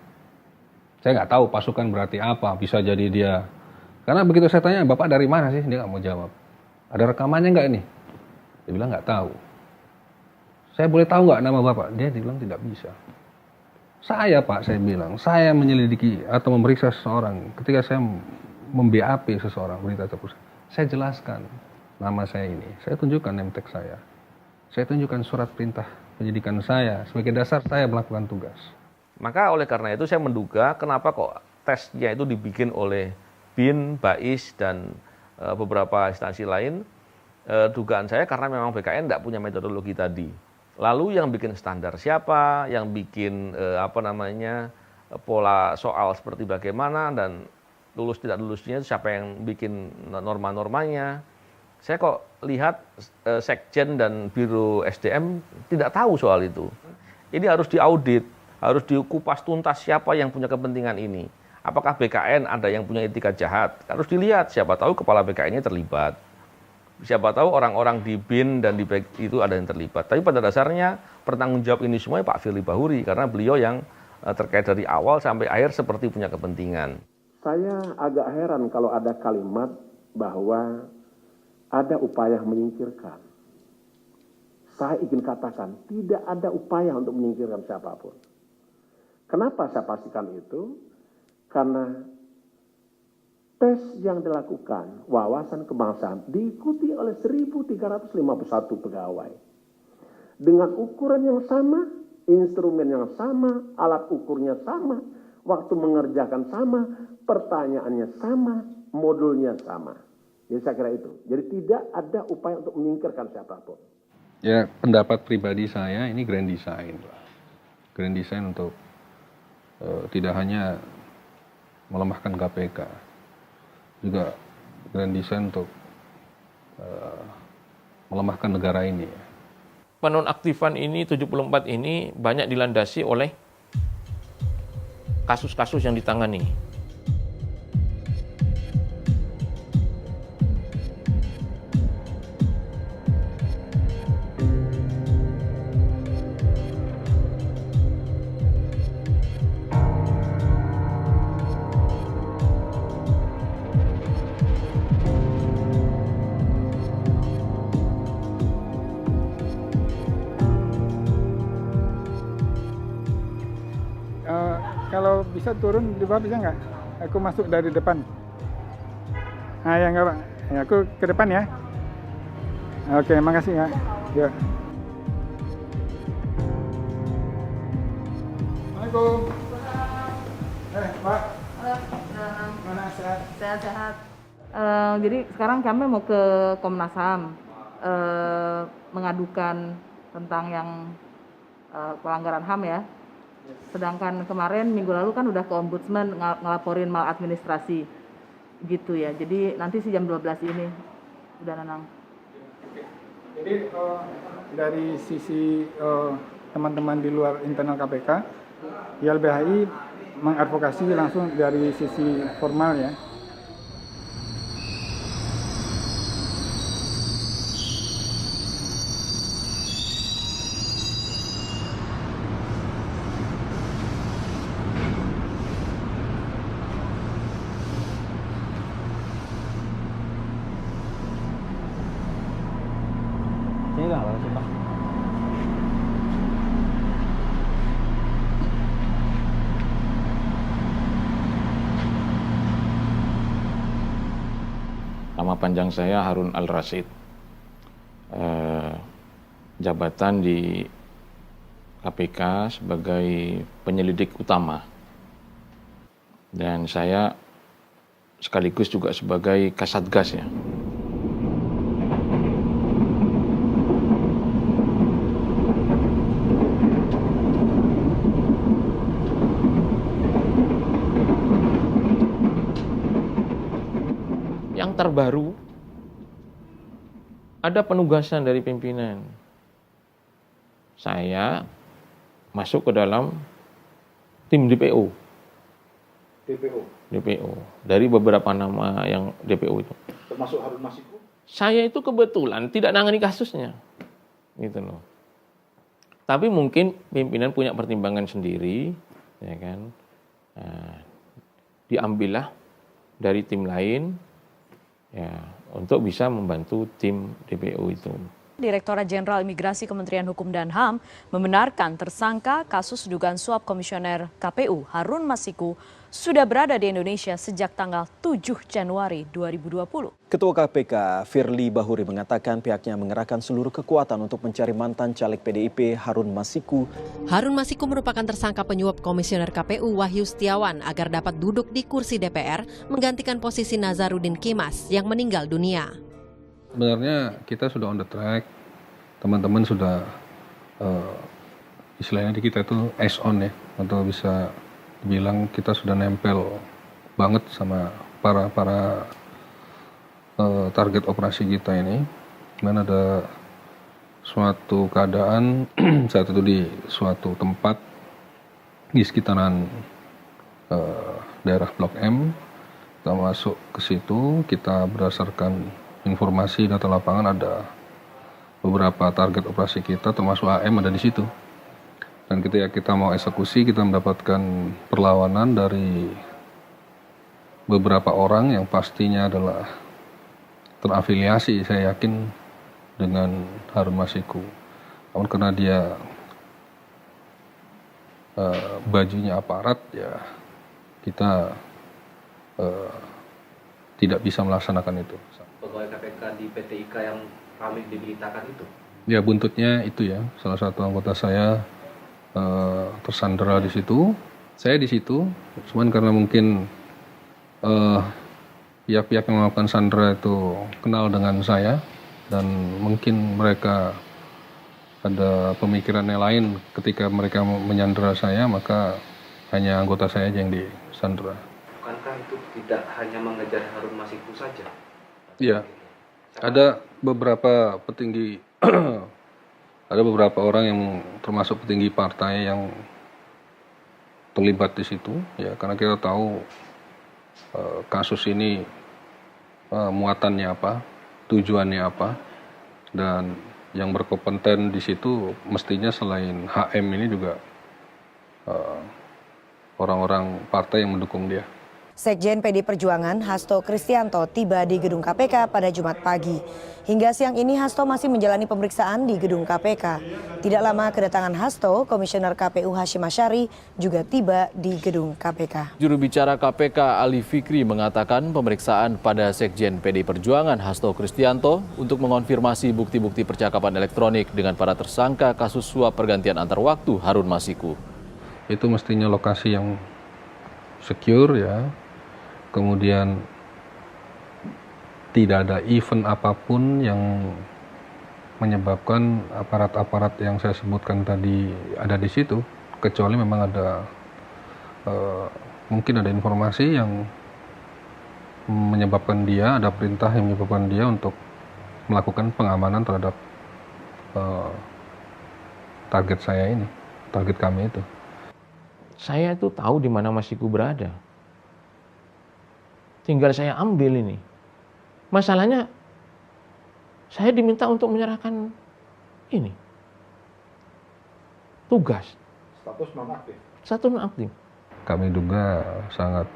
Saya nggak tahu pasukan berarti apa, bisa jadi dia. Karena begitu saya tanya, Bapak dari mana sih? Dia nggak mau jawab. Ada rekamannya nggak ini? Dia bilang nggak tahu. Saya boleh tahu nggak nama Bapak? Dia bilang tidak bisa. Saya Pak, saya bilang, saya menyelidiki atau memeriksa seseorang. Ketika saya mem-BAP seseorang, berita terpusat, saya jelaskan nama saya ini. Saya tunjukkan name tag saya. Saya tunjukkan surat perintah penyidikan saya sebagai dasar saya melakukan tugas. Maka oleh karena itu saya menduga kenapa kok tesnya itu dibikin oleh BIN, BAIS, dan beberapa instansi lain. Dugaan saya karena memang BKN tidak punya metodologi tadi. Lalu yang bikin standar siapa, yang bikin pola soal seperti bagaimana, dan lulus tidak lulusnya siapa yang bikin norma-normanya. Saya kok lihat Sekjen dan Biro SDM tidak tahu soal itu. Ini harus diaudit, harus dikupas tuntas siapa yang punya kepentingan ini. Apakah BKN ada yang punya etika jahat? Harus dilihat, siapa tahu kepala BKN-nya terlibat. Siapa tahu orang-orang di BIN dan di BEK itu ada yang terlibat. Tapi pada dasarnya bertanggung jawab ini semua Pak Firly Bahuri, karena beliau yang terkait dari awal sampai akhir seperti punya kepentingan. Saya agak heran kalau ada kalimat bahwa ada upaya menyingkirkan. Saya ingin katakan, tidak ada upaya untuk menyingkirkan siapapun. Kenapa saya pastikan itu? Karena tes yang dilakukan wawasan kebangsaan diikuti oleh 1.351 pegawai. Dengan ukuran yang sama, instrumen yang sama, alat ukurnya sama, waktu mengerjakan sama, pertanyaannya sama, modulnya sama. Jadi saya kira itu. Jadi tidak ada upaya untuk menyingkirkan siapapun. Ya, pendapat pribadi saya ini grand design. Grand design untuk tidak hanya melemahkan KPK, juga grand design untuk melemahkan negara ini. Penonaktifan ini 74 ini banyak dilandasi oleh kasus-kasus yang ditangani. Kalau bisa turun di bawah bisa nggak? Aku masuk dari depan. Nah ya nggak Pak. Ya, aku ke depan ya. Oke, makasih ya. Yuk. Assalamualaikum. Pak. Mana sehat? Sehat-sehat. Jadi sekarang kami mau ke Komnas HAM mengadukan tentang yang pelanggaran HAM ya. Sedangkan kemarin minggu lalu kan udah ke Ombudsman ngelaporin maladministrasi gitu ya. Jadi nanti sih jam 12 ini udah Nanang. Jadi dari sisi teman-teman di luar internal KPK, YLBHI mengadvokasi langsung dari sisi formal ya. Nama panjang saya Harun Al-Rasyid. Jabatan di KPK sebagai penyelidik utama. Dan saya sekaligus juga sebagai Kasatgas ya. Yang terbaru, ada penugasan dari pimpinan. Saya masuk ke dalam tim DPO. DPO. Dari beberapa nama yang DPO itu. Termasuk Harun Masiku? Saya itu kebetulan tidak nangani kasusnya. Gitu loh. Tapi mungkin pimpinan punya pertimbangan sendiri, ya kan. Diambillah dari tim lain, ya, untuk bisa membantu tim DPO itu. Direktorat Jenderal Imigrasi Kementerian Hukum dan HAM membenarkan tersangka kasus dugaan suap komisioner KPU Harun Masiku sudah berada di Indonesia sejak tanggal 7 Januari 2020. Ketua KPK Firly Bahuri mengatakan pihaknya mengerahkan seluruh kekuatan untuk mencari mantan caleg PDIP Harun Masiku. Harun Masiku merupakan tersangka penyuap komisioner KPU Wahyu Setiawan agar dapat duduk di kursi DPR menggantikan posisi Nazarudin Kimas yang meninggal dunia. Sebenarnya kita sudah on the track, teman-teman sudah istilahnya di kita itu eyes on ya, atau bisa dibilang kita sudah nempel banget sama para target operasi kita ini. Mana ada suatu keadaan saat itu di suatu tempat di sekitaran daerah Blok M, kita masuk ke situ, kita berdasarkan informasi data lapangan ada beberapa target operasi kita termasuk AM ada di situ. Dan ketika kita mau eksekusi, kita mendapatkan perlawanan dari beberapa orang yang pastinya adalah terafiliasi, saya yakin, dengan Harun Masiku. Namun karena dia bajunya aparat, ya kita tidak bisa melaksanakan itu. Pegawai KPK di PT IKA yang ramai diberitakan itu? Ya buntutnya itu ya, salah satu anggota saya tersandera di situ. Saya di situ, cuman karena mungkin pihak-pihak yang melakukan sandera itu kenal dengan saya dan mungkin mereka ada pemikirannya lain ketika mereka menyandera saya, maka hanya anggota saya aja yang disandera. Bukankah itu tidak hanya mengejar Harun Masiku saja? Iya, ada beberapa petinggi, ada beberapa orang yang termasuk petinggi partai yang terlibat di situ, ya karena kita tahu kasus ini muatannya apa, tujuannya apa, dan yang berkompeten di situ mestinya selain HM ini juga orang-orang partai yang mendukung dia. Sekjen PD Perjuangan Hasto Kristianto tiba di gedung KPK pada Jumat pagi. Hingga siang ini Hasto masih menjalani pemeriksaan di gedung KPK. Tidak lama kedatangan Hasto, Komisioner KPU Hashim Asyari juga tiba di gedung KPK. Juru bicara KPK Ali Fikri mengatakan pemeriksaan pada Sekjen PD Perjuangan Hasto Kristianto untuk mengonfirmasi bukti-bukti percakapan elektronik dengan para tersangka kasus suap pergantian antar waktu Harun Masiku. Itu mestinya lokasi yang secure ya. Kemudian tidak ada event apapun yang menyebabkan aparat-aparat yang saya sebutkan tadi ada di situ, kecuali memang ada mungkin ada informasi yang menyebabkan dia, ada perintah yang menyebabkan dia untuk melakukan pengamanan terhadap target saya ini, target kami itu. Saya itu tahu di mana Masiku berada. Tinggal saya ambil ini. Masalahnya, saya diminta untuk menyerahkan ini. Tugas. Status nonaktif. Status nonaktif. Kami juga sangat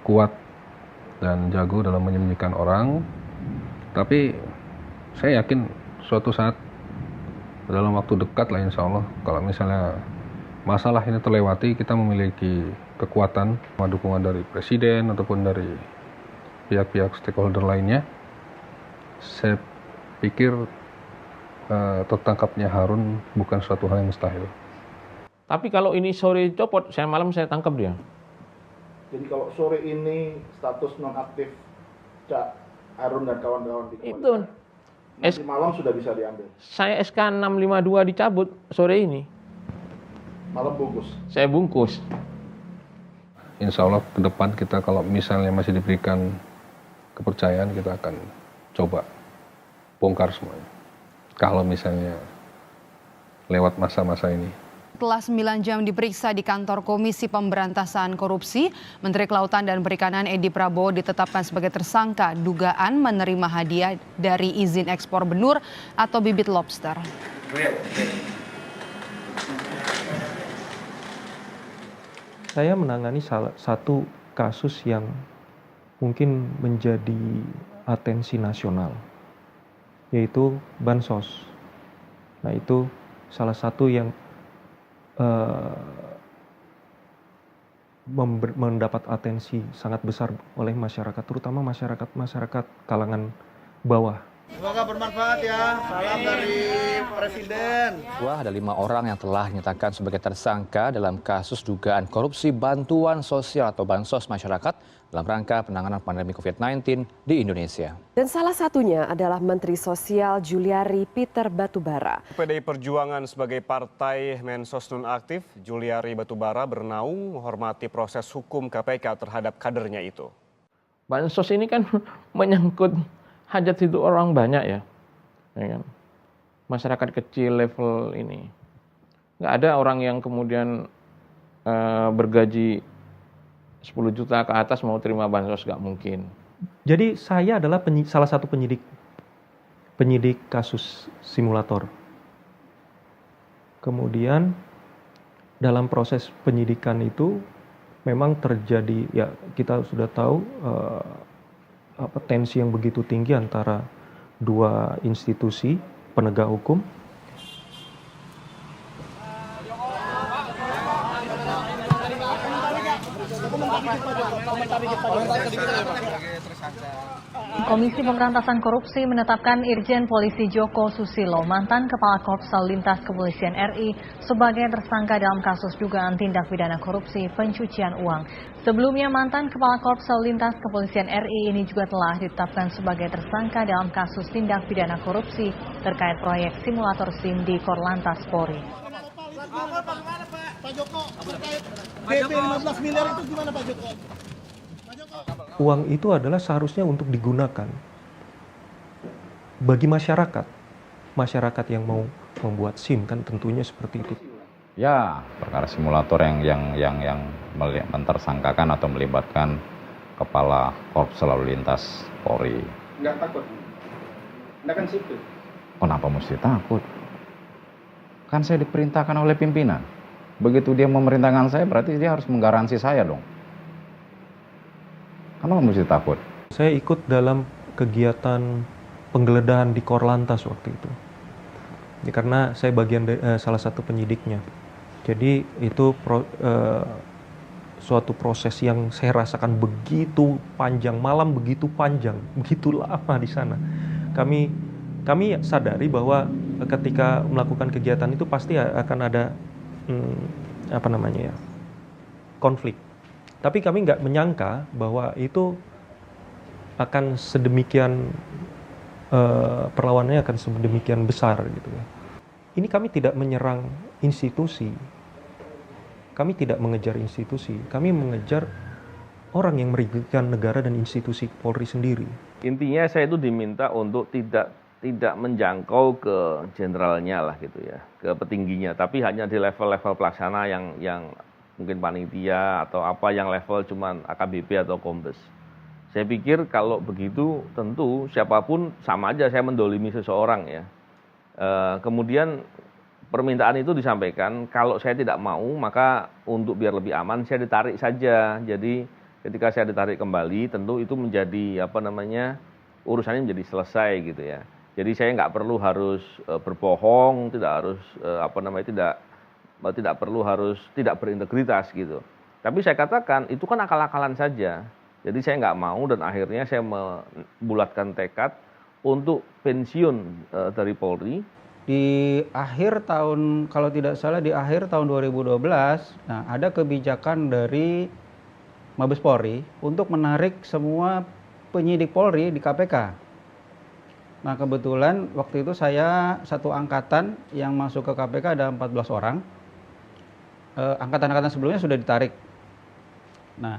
kuat dan jago dalam menyembunyikan orang. Tapi saya yakin suatu saat dalam waktu dekat lah insya Allah, kalau misalnya masalah ini terlewati, kita memiliki kekuatan, dukungan dari Presiden ataupun dari pihak-pihak stakeholder lainnya. Saya pikir tertangkapnya Harun bukan suatu hal yang mustahil. Tapi kalau ini sore copot, saya malam saya tangkap dia. Jadi kalau sore ini status nonaktif Cak Harun dan kawan-kawan dikembalikan, nanti malam sudah bisa diambil. Saya SK 652 dicabut sore ini. Malam bungkus. Saya bungkus. Insya Allah ke depan kita kalau misalnya masih diberikan kepercayaan, kita akan coba bongkar semuanya. Kalau misalnya lewat masa-masa ini. Setelah 9 jam diperiksa di kantor Komisi Pemberantasan Korupsi, Menteri Kelautan dan Perikanan Edi Prabowo ditetapkan sebagai tersangka dugaan menerima hadiah dari izin ekspor benur atau bibit lobster. Saya menangani salah satu kasus yang mungkin menjadi atensi nasional, yaitu bansos. Nah, itu salah satu yang mendapat atensi sangat besar oleh masyarakat, terutama masyarakat kalangan bawah. Semoga bermanfaat ya. Salam dari Presiden. Ada 5 orang yang telah dinyatakan sebagai tersangka dalam kasus dugaan korupsi bantuan sosial atau bansos masyarakat dalam rangka penanganan pandemi COVID-19 di Indonesia. Dan salah satunya adalah Menteri Sosial Juliari Peter Batubara. PDI Perjuangan sebagai partai mensos nonaktif, Juliari Batubara bernaung menghormati proses hukum KPK terhadap kadernya itu. Bansos ini kan menyangkut hajat hidup orang banyak ya kan? Masyarakat kecil level ini. Nggak ada orang yang kemudian bergaji 10 juta ke atas mau terima bansos, nggak mungkin. Jadi saya adalah salah satu penyidik kasus simulator. Kemudian dalam proses penyidikan itu memang terjadi, ya kita sudah tahu tensi yang begitu tinggi antara dua institusi penegak hukum. Komisi Pemberantasan Korupsi menetapkan Irjen Polisi Joko Susilo, mantan Kepala Korps Lalu Lintas Kepolisian RI, sebagai tersangka dalam kasus dugaan tindak pidana korupsi pencucian uang. Sebelumnya, mantan Kepala Korps Lalu Lintas Kepolisian RI ini juga telah ditetapkan sebagai tersangka dalam kasus tindak pidana korupsi terkait proyek simulator SIM di Korlantas Polri. Pak Joko, terkait DP 15 miliar itu gimana Pak Joko? Uang itu adalah seharusnya untuk digunakan bagi masyarakat. Masyarakat yang mau membuat SIM kan tentunya seperti itu. Ya, perkara simulator yang mentersangkakan atau melibatkan Kepala Korps Lalu Lintas Polri. Nggak takut? Nggak kan sipil? Kenapa mesti takut? Kan saya diperintahkan oleh pimpinan. Begitu dia memerintahkan saya, berarti dia harus menggaransi saya dong. Kenapa mesti takut? Saya ikut dalam kegiatan penggeledahan di Korlantas waktu itu. Ya, karena saya bagian salah satu penyidiknya. Jadi itu suatu proses yang saya rasakan begitu panjang, malam begitu panjang, begitu lama di sana. Kami sadari bahwa ketika melakukan kegiatan itu pasti akan ada konflik. Tapi kami nggak menyangka bahwa itu akan sedemikian perlawanannya akan sedemikian besar gitu ya. Ini kami tidak menyerang institusi, kami tidak mengejar institusi, kami mengejar orang yang merugikan negara dan institusi Polri sendiri. Intinya saya itu diminta untuk tidak menjangkau ke jenderalnya lah gitu ya, ke petingginya, tapi hanya di level-level pelaksana yang mungkin panitia atau apa yang level cuman AKBP atau Kombes. Saya pikir kalau begitu tentu siapapun sama aja saya mendolimi seseorang ya. Kemudian permintaan itu disampaikan, kalau saya tidak mau maka untuk biar lebih aman saya ditarik saja. Jadi ketika saya ditarik kembali tentu itu menjadi urusannya menjadi selesai gitu ya. Jadi saya nggak perlu harus berbohong, tidak harus tidak perlu harus tidak berintegritas gitu. Tapi saya katakan itu kan akal-akalan saja. Jadi saya nggak mau dan akhirnya saya membulatkan tekad untuk pensiun dari Polri. Di akhir tahun, kalau tidak salah di akhir tahun 2012, nah ada kebijakan dari Mabes Polri untuk menarik semua penyidik Polri di KPK. Nah kebetulan waktu itu saya satu angkatan yang masuk ke KPK ada 14 orang. Angkatan-angkatan sebelumnya sudah ditarik. Nah,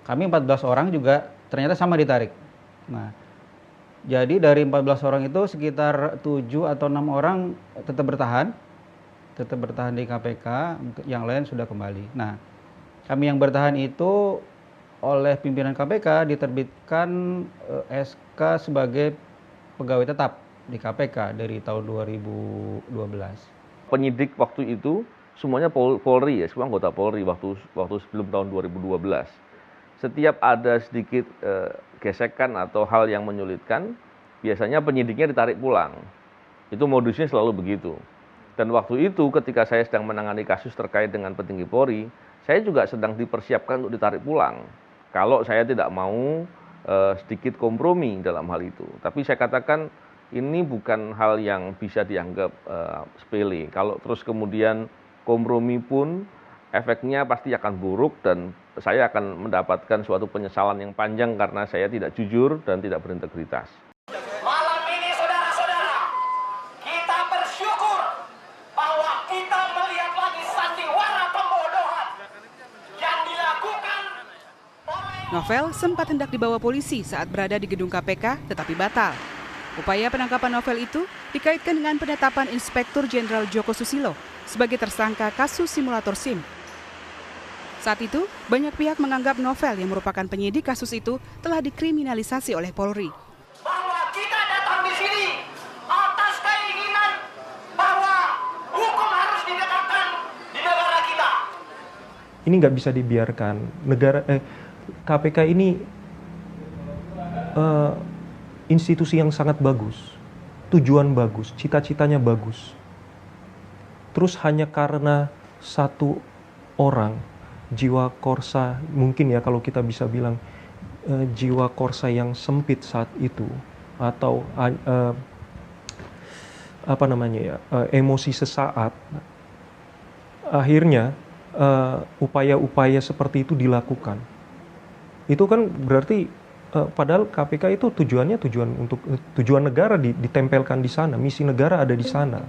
kami 14 orang juga ternyata sama ditarik. Nah, jadi dari 14 orang itu sekitar 7 atau 6 orang tetap bertahan di KPK, yang lain sudah kembali. Nah, kami yang bertahan itu oleh pimpinan KPK diterbitkan SK sebagai pegawai tetap di KPK dari tahun 2012. Penyidik waktu itu semuanya Polri ya, semua anggota Polri waktu sebelum tahun 2012. Setiap ada sedikit gesekan atau hal yang menyulitkan, biasanya penyidiknya ditarik pulang. Itu modusnya selalu begitu. Dan waktu itu ketika saya sedang menangani kasus terkait dengan petinggi Polri, saya juga sedang dipersiapkan untuk ditarik pulang. Kalau saya tidak mau sedikit kompromi dalam hal itu. Tapi saya katakan ini bukan hal yang bisa dianggap sepele. Kalau terus kemudian kompromi pun efeknya pasti akan buruk dan saya akan mendapatkan suatu penyesalan yang panjang karena saya tidak jujur dan tidak berintegritas. Malam ini saudara-saudara, kita bersyukur bahwa kita melihat lagi sandiwara pembodohan yang dilakukan oleh... Novel sempat hendak dibawa polisi saat berada di gedung KPK tetapi batal. Upaya penangkapan Novel itu dikaitkan dengan penetapan Inspektur Jenderal Joko Susilo sebagai tersangka kasus simulator SIM. Saat itu, banyak pihak menganggap Novel yang merupakan penyidik kasus itu telah dikriminalisasi oleh Polri. Bahwa kita datang di sini atas keinginan bahwa hukum harus ditegakkan di negara kita. Ini nggak bisa dibiarkan. KPK ini institusi yang sangat bagus, tujuan bagus, cita-citanya bagus. Terus hanya karena satu orang jiwa korsa, mungkin ya kalau kita bisa bilang jiwa korsa yang sempit saat itu, atau emosi sesaat, akhirnya upaya-upaya seperti itu dilakukan. Itu kan berarti padahal KPK itu tujuan negara ditempelkan di sana, misi negara ada di sana.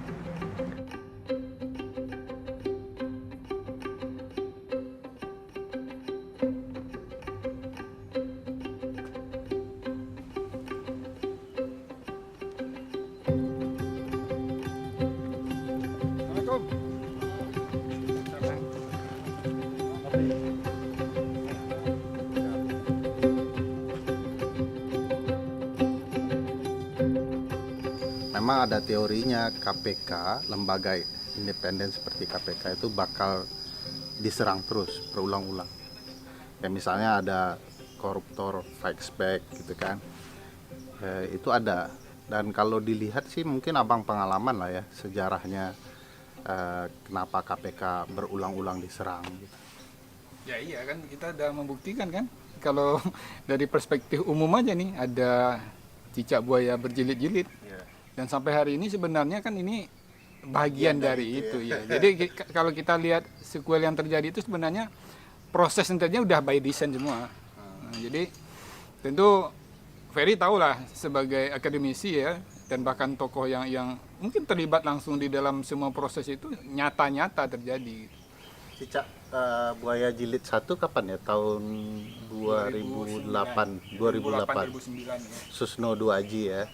Memang ada teorinya KPK, lembaga independen seperti KPK itu bakal diserang terus berulang-ulang. Ya misalnya ada koruptor fights back gitu kan, itu ada. Dan kalau dilihat sih mungkin abang pengalaman lah ya sejarahnya kenapa KPK berulang-ulang diserang gitu. Ya iya kan, kita udah membuktikan kan, kalau dari perspektif umum aja nih ada cicak buaya berjilid-jilid. Dan sampai hari ini sebenarnya kan ini bagian dari itu ya. Jadi kalau kita lihat sequel yang terjadi itu sebenarnya proses yang terjadi udah by design semua. Jadi tentu Ferry tahu lah sebagai akademisi ya, dan bahkan tokoh yang mungkin terlibat langsung di dalam semua proses itu nyata-nyata terjadi. Cicak buaya jilid 1 kapan ya? Tahun 2008 2009 ya. Susno 2Aji ya.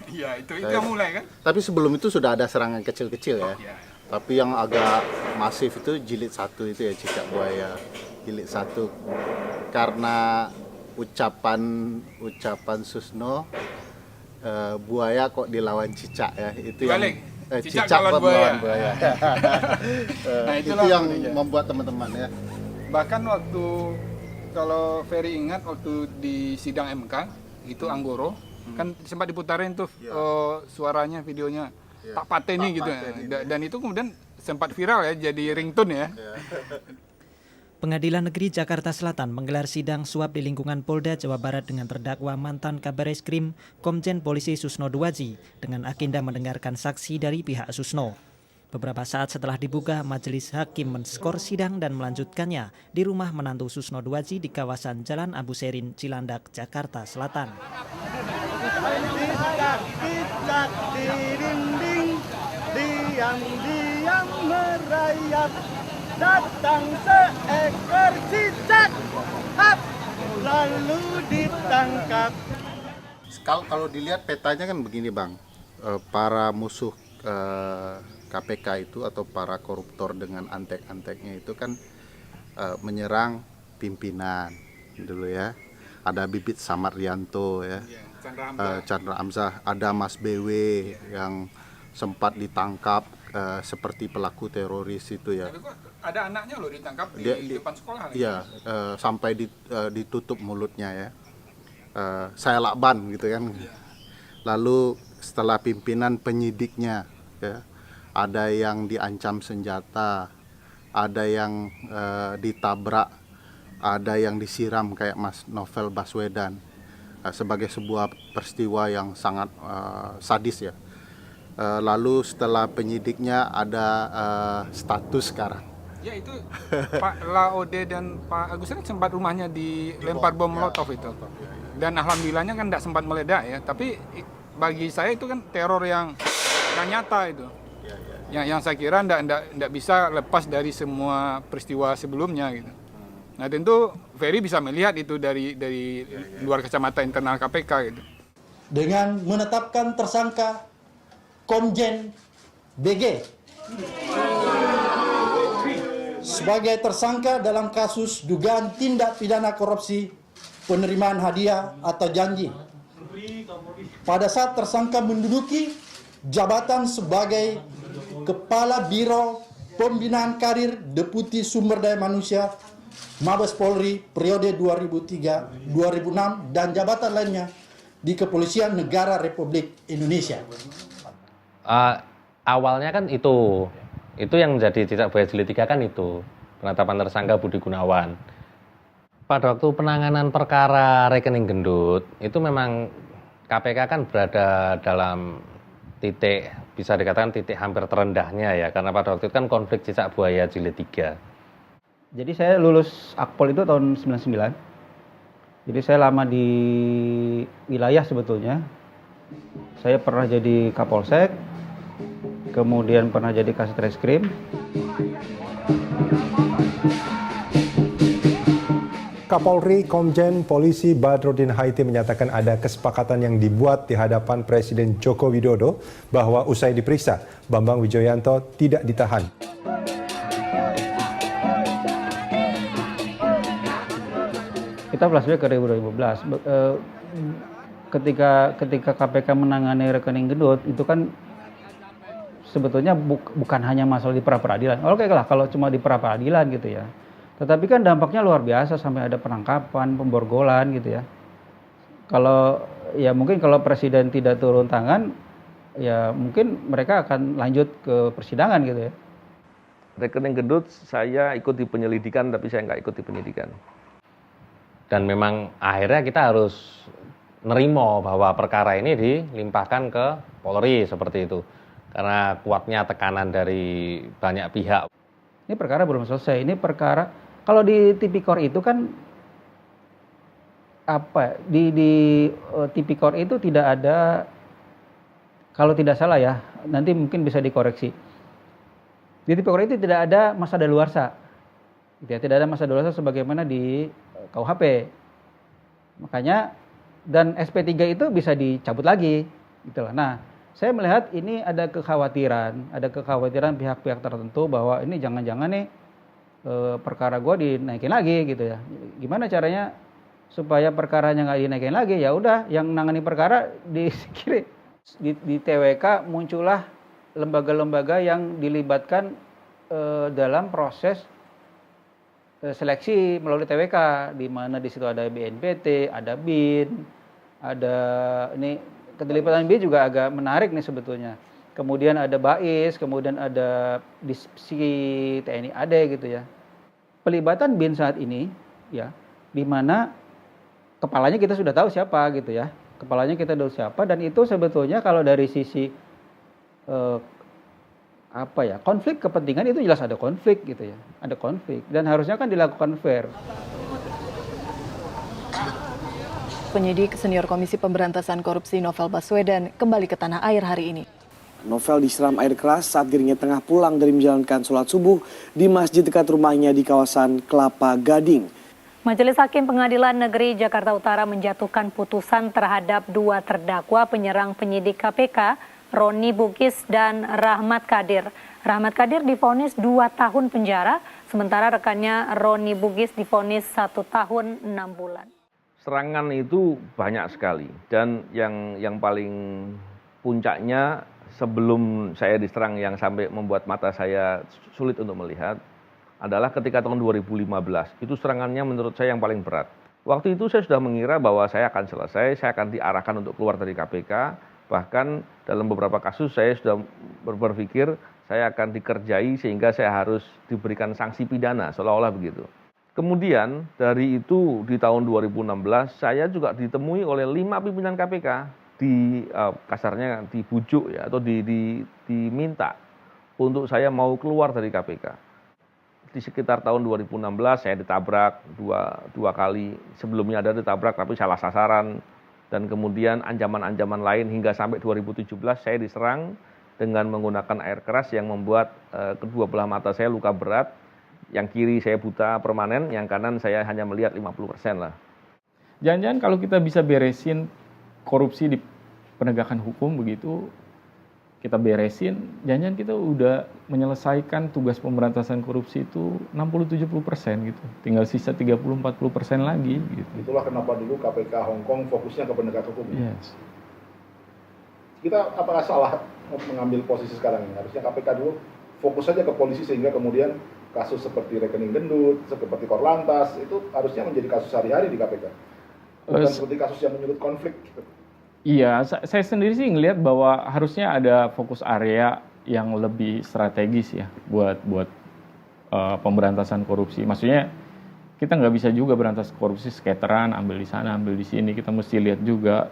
Iya itu yang mulai kan. Tapi sebelum itu sudah ada serangan kecil-kecil ya. Tapi yang agak masif itu jilid 1 itu ya, cicak buaya jilid 1. Karena ucapan Susno, buaya kok dilawan cicak ya. Itu balik. Yang cicak melawan buaya. Nah, itu yang membuat teman-teman ya. Bahkan waktu, kalau Ferry ingat waktu di sidang MK itu Anggoro kan sempat diputarin tuh suaranya, videonya tak pateni gitu. Dan itu kemudian sempat viral ya, jadi ringtone ya. Pengadilan Negeri Jakarta Selatan menggelar sidang suap di lingkungan Polda Jawa Barat dengan terdakwa mantan Kabareskrim Komjen Polisi Susno 2Aji dengan agenda mendengarkan saksi dari pihak Susno. Beberapa saat setelah dibuka, majelis hakim menskor sidang dan melanjutkannya di rumah menantu Susno 2Aji di kawasan Jalan Abu Serin, Cilandak, Jakarta Selatan. Cicak di dinding, diam-diam merayap. Datang seekor cicak, hap, lalu ditangkap. Kalau dilihat petanya kan begini bang, para musuh KPK itu atau para koruptor dengan antek-anteknya itu kan menyerang pimpinan dulu ya. Ada Bibit Samaryanto ya, Chandra Hamzah, ada Mas BW yang sempat ditangkap seperti pelaku teroris itu ya. Ada anaknya loh ditangkap di depan sekolah. Iya, sampai ditutup mulutnya ya. Saya lakban gitu kan. Lalu setelah pimpinan penyidiknya ya, ada yang diancam senjata, ada yang ditabrak, ada yang disiram kayak Mas Novel Baswedan, sebagai sebuah peristiwa yang sangat sadis ya. Lalu setelah penyidiknya ada status sekarang. Ya itu Pak Laode dan Pak Agus kan sempat rumahnya dilempar bom molotov itu. Dan alhamdulillahnya kan tidak sempat meledak ya. Tapi bagi saya itu kan teror yang nyata itu. Yang saya kira tidak bisa lepas dari semua peristiwa sebelumnya gitu. Nah tentu Ferry bisa melihat itu dari luar kacamata internal KPK gitu. Dengan menetapkan tersangka Komjen BG sebagai tersangka dalam kasus dugaan tindak pidana korupsi penerimaan hadiah atau janji. Pada saat tersangka menduduki jabatan sebagai Kepala Biro Pembinaan Karir Deputi Sumber Daya Manusia Mabes Polri periode 2003-2006 dan jabatan lainnya di Kepolisian Negara Republik Indonesia. Awalnya kan itu yang menjadi cicak buaya jilid 3 kan itu. penetapan tersangka Budi Gunawan. Pada waktu penanganan perkara rekening gendut, itu memang KPK kan berada dalam titik, bisa dikatakan titik hampir terendahnya ya, karena pada waktu itu kan konflik Cicak Buaya Jilid 3. Jadi saya lulus Akpol itu tahun 99. Jadi saya lama di wilayah sebetulnya. Saya pernah jadi Kapolsek, kemudian pernah jadi Kasat Reskrim. Kapolri Komjen Polisi Badrodin Haiti menyatakan ada kesepakatan yang dibuat di hadapan Presiden Joko Widodo bahwa usai diperiksa, Bambang Wijoyanto tidak ditahan. Kita flashback ke 2015. Ketika KPK menangani rekening gendut, itu kan sebetulnya bukan hanya masalah di pra-peradilan. Oke lah kalau cuma di pra-peradilan gitu ya. Tetapi kan dampaknya luar biasa sampai ada penangkapan, pemborgolan gitu ya. Kalau ya mungkin kalau presiden tidak turun tangan, ya mungkin mereka akan lanjut ke persidangan gitu ya. Rekening gendut saya ikut di penyelidikan tapi saya nggak ikut di penyidikan. Dan memang akhirnya kita harus nerimo bahwa perkara ini dilimpahkan ke Polri seperti itu. Karena kuatnya tekanan dari banyak pihak. Ini perkara belum selesai. Ini perkara kalau di Tipikor itu kan apa? Di Tipikor itu tidak ada, kalau tidak salah ya, nanti mungkin bisa dikoreksi. Di Tipikor itu tidak ada masa daluarsa. Gitu ya, tidak ada masa daluarsa sebagaimana di KUHP. Makanya dan SP3 itu bisa dicabut lagi gitu lah. Nah, saya melihat ini ada kekhawatiran pihak-pihak tertentu bahwa ini jangan-jangan nih perkara gue dinaikin lagi gitu ya. Gimana caranya supaya perkaranya nggak dinaikin lagi? Ya udah, yang nangani perkara disingkirin. Di TWK muncullah lembaga-lembaga yang dilibatkan dalam proses seleksi melalui TWK, di mana di situ ada BNPT, ada BIN, ada ini keterlibatan BIN juga agak menarik nih sebetulnya. Kemudian ada BAIS, kemudian ada Dipsi TNI AD gitu ya. Pelibatan BIN saat ini ya, di mana kepalanya kita sudah tahu siapa gitu ya. Kepalanya kita tahu siapa, dan itu sebetulnya kalau dari sisi konflik kepentingan itu jelas ada konflik gitu ya. Ada konflik dan harusnya kan dilakukan fair. Penyidik senior Komisi Pemberantasan Korupsi Novel Baswedan kembali ke tanah air hari ini. Novel disiram air keras saat dirinya tengah pulang dari menjalankan sholat subuh di masjid dekat rumahnya di kawasan Kelapa Gading. Majelis Hakim Pengadilan Negeri Jakarta Utara menjatuhkan putusan terhadap 2 terdakwa penyerang penyidik KPK, Roni Bugis dan Rahmat Kadir. Rahmat Kadir divonis 2 tahun penjara, sementara rekannya Roni Bugis divonis 1 tahun 6 bulan. Serangan itu banyak sekali, dan yang paling puncaknya sebelum saya diserang yang sampai membuat mata saya sulit untuk melihat adalah ketika tahun 2015. Itu serangannya menurut saya yang paling berat. Waktu itu saya sudah mengira bahwa saya akan selesai, saya akan diarahkan untuk keluar dari KPK. Bahkan dalam beberapa kasus saya sudah berpikir saya akan dikerjai sehingga saya harus diberikan sanksi pidana, seolah-olah begitu. Kemudian dari itu di tahun 2016 saya juga ditemui oleh 5 pimpinan KPK. Kasarnya dibujuk ya, atau diminta untuk saya mau keluar dari KPK. Di sekitar tahun 2016 saya ditabrak dua kali. Sebelumnya ada ditabrak tapi salah sasaran, dan kemudian ancaman-ancaman lain hingga sampai 2017 saya diserang dengan menggunakan air keras yang membuat kedua belah mata saya luka berat. Yang kiri saya buta permanen, yang kanan saya hanya melihat 50% lah. Jangan-jangan kalau kita bisa beresin korupsi di penegakan hukum begitu, kita beresin, jangan-jangan kita udah menyelesaikan tugas pemberantasan korupsi itu 60-70% gitu. Tinggal sisa 30-40% lagi gitu. Itulah kenapa dulu KPK Hong Kong fokusnya ke penegak hukum. Yes. Kita apakah salah mengambil posisi sekarang ini? Harusnya KPK dulu fokus saja ke polisi sehingga kemudian kasus seperti rekening gendut, seperti Korlantas, itu harusnya menjadi kasus sehari-hari di KPK. Bukan seperti kasus yang menyulut konflik. Iya, saya sendiri sih ngelihat bahwa harusnya ada fokus area yang lebih strategis ya buat pemberantasan korupsi. Maksudnya kita nggak bisa juga berantas korupsi skateran, ambil di sana, ambil di sini. Kita mesti lihat juga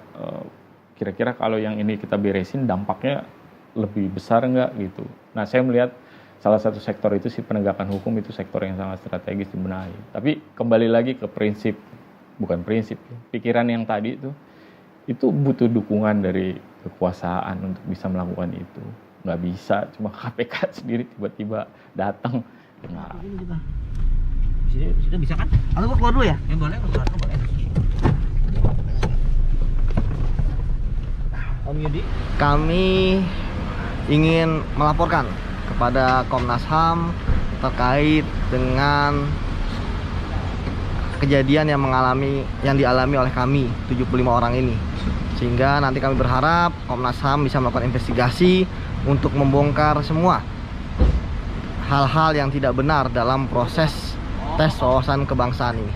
kira-kira kalau yang ini kita beresin dampaknya lebih besar nggak gitu. Nah saya melihat salah satu sektor itu sih penegakan hukum itu sektor yang sangat strategis dibenahi. Tapi kembali lagi ke prinsip, bukan prinsip, pikiran yang tadi itu butuh dukungan dari kekuasaan untuk bisa melakukan itu. Nggak bisa cuma KPK sendiri tiba-tiba datang. Nah. Sini bisa kan? Atau gua keluar dulu ya? Ya boleh, keluar boleh. Om Yudi, kami ingin melaporkan kepada Komnas HAM terkait dengan kejadian yang dialami oleh kami 75 orang ini. Sehingga nanti kami berharap Komnas HAM bisa melakukan investigasi untuk membongkar semua hal-hal yang tidak benar dalam proses tes wawasan kebangsaan ini.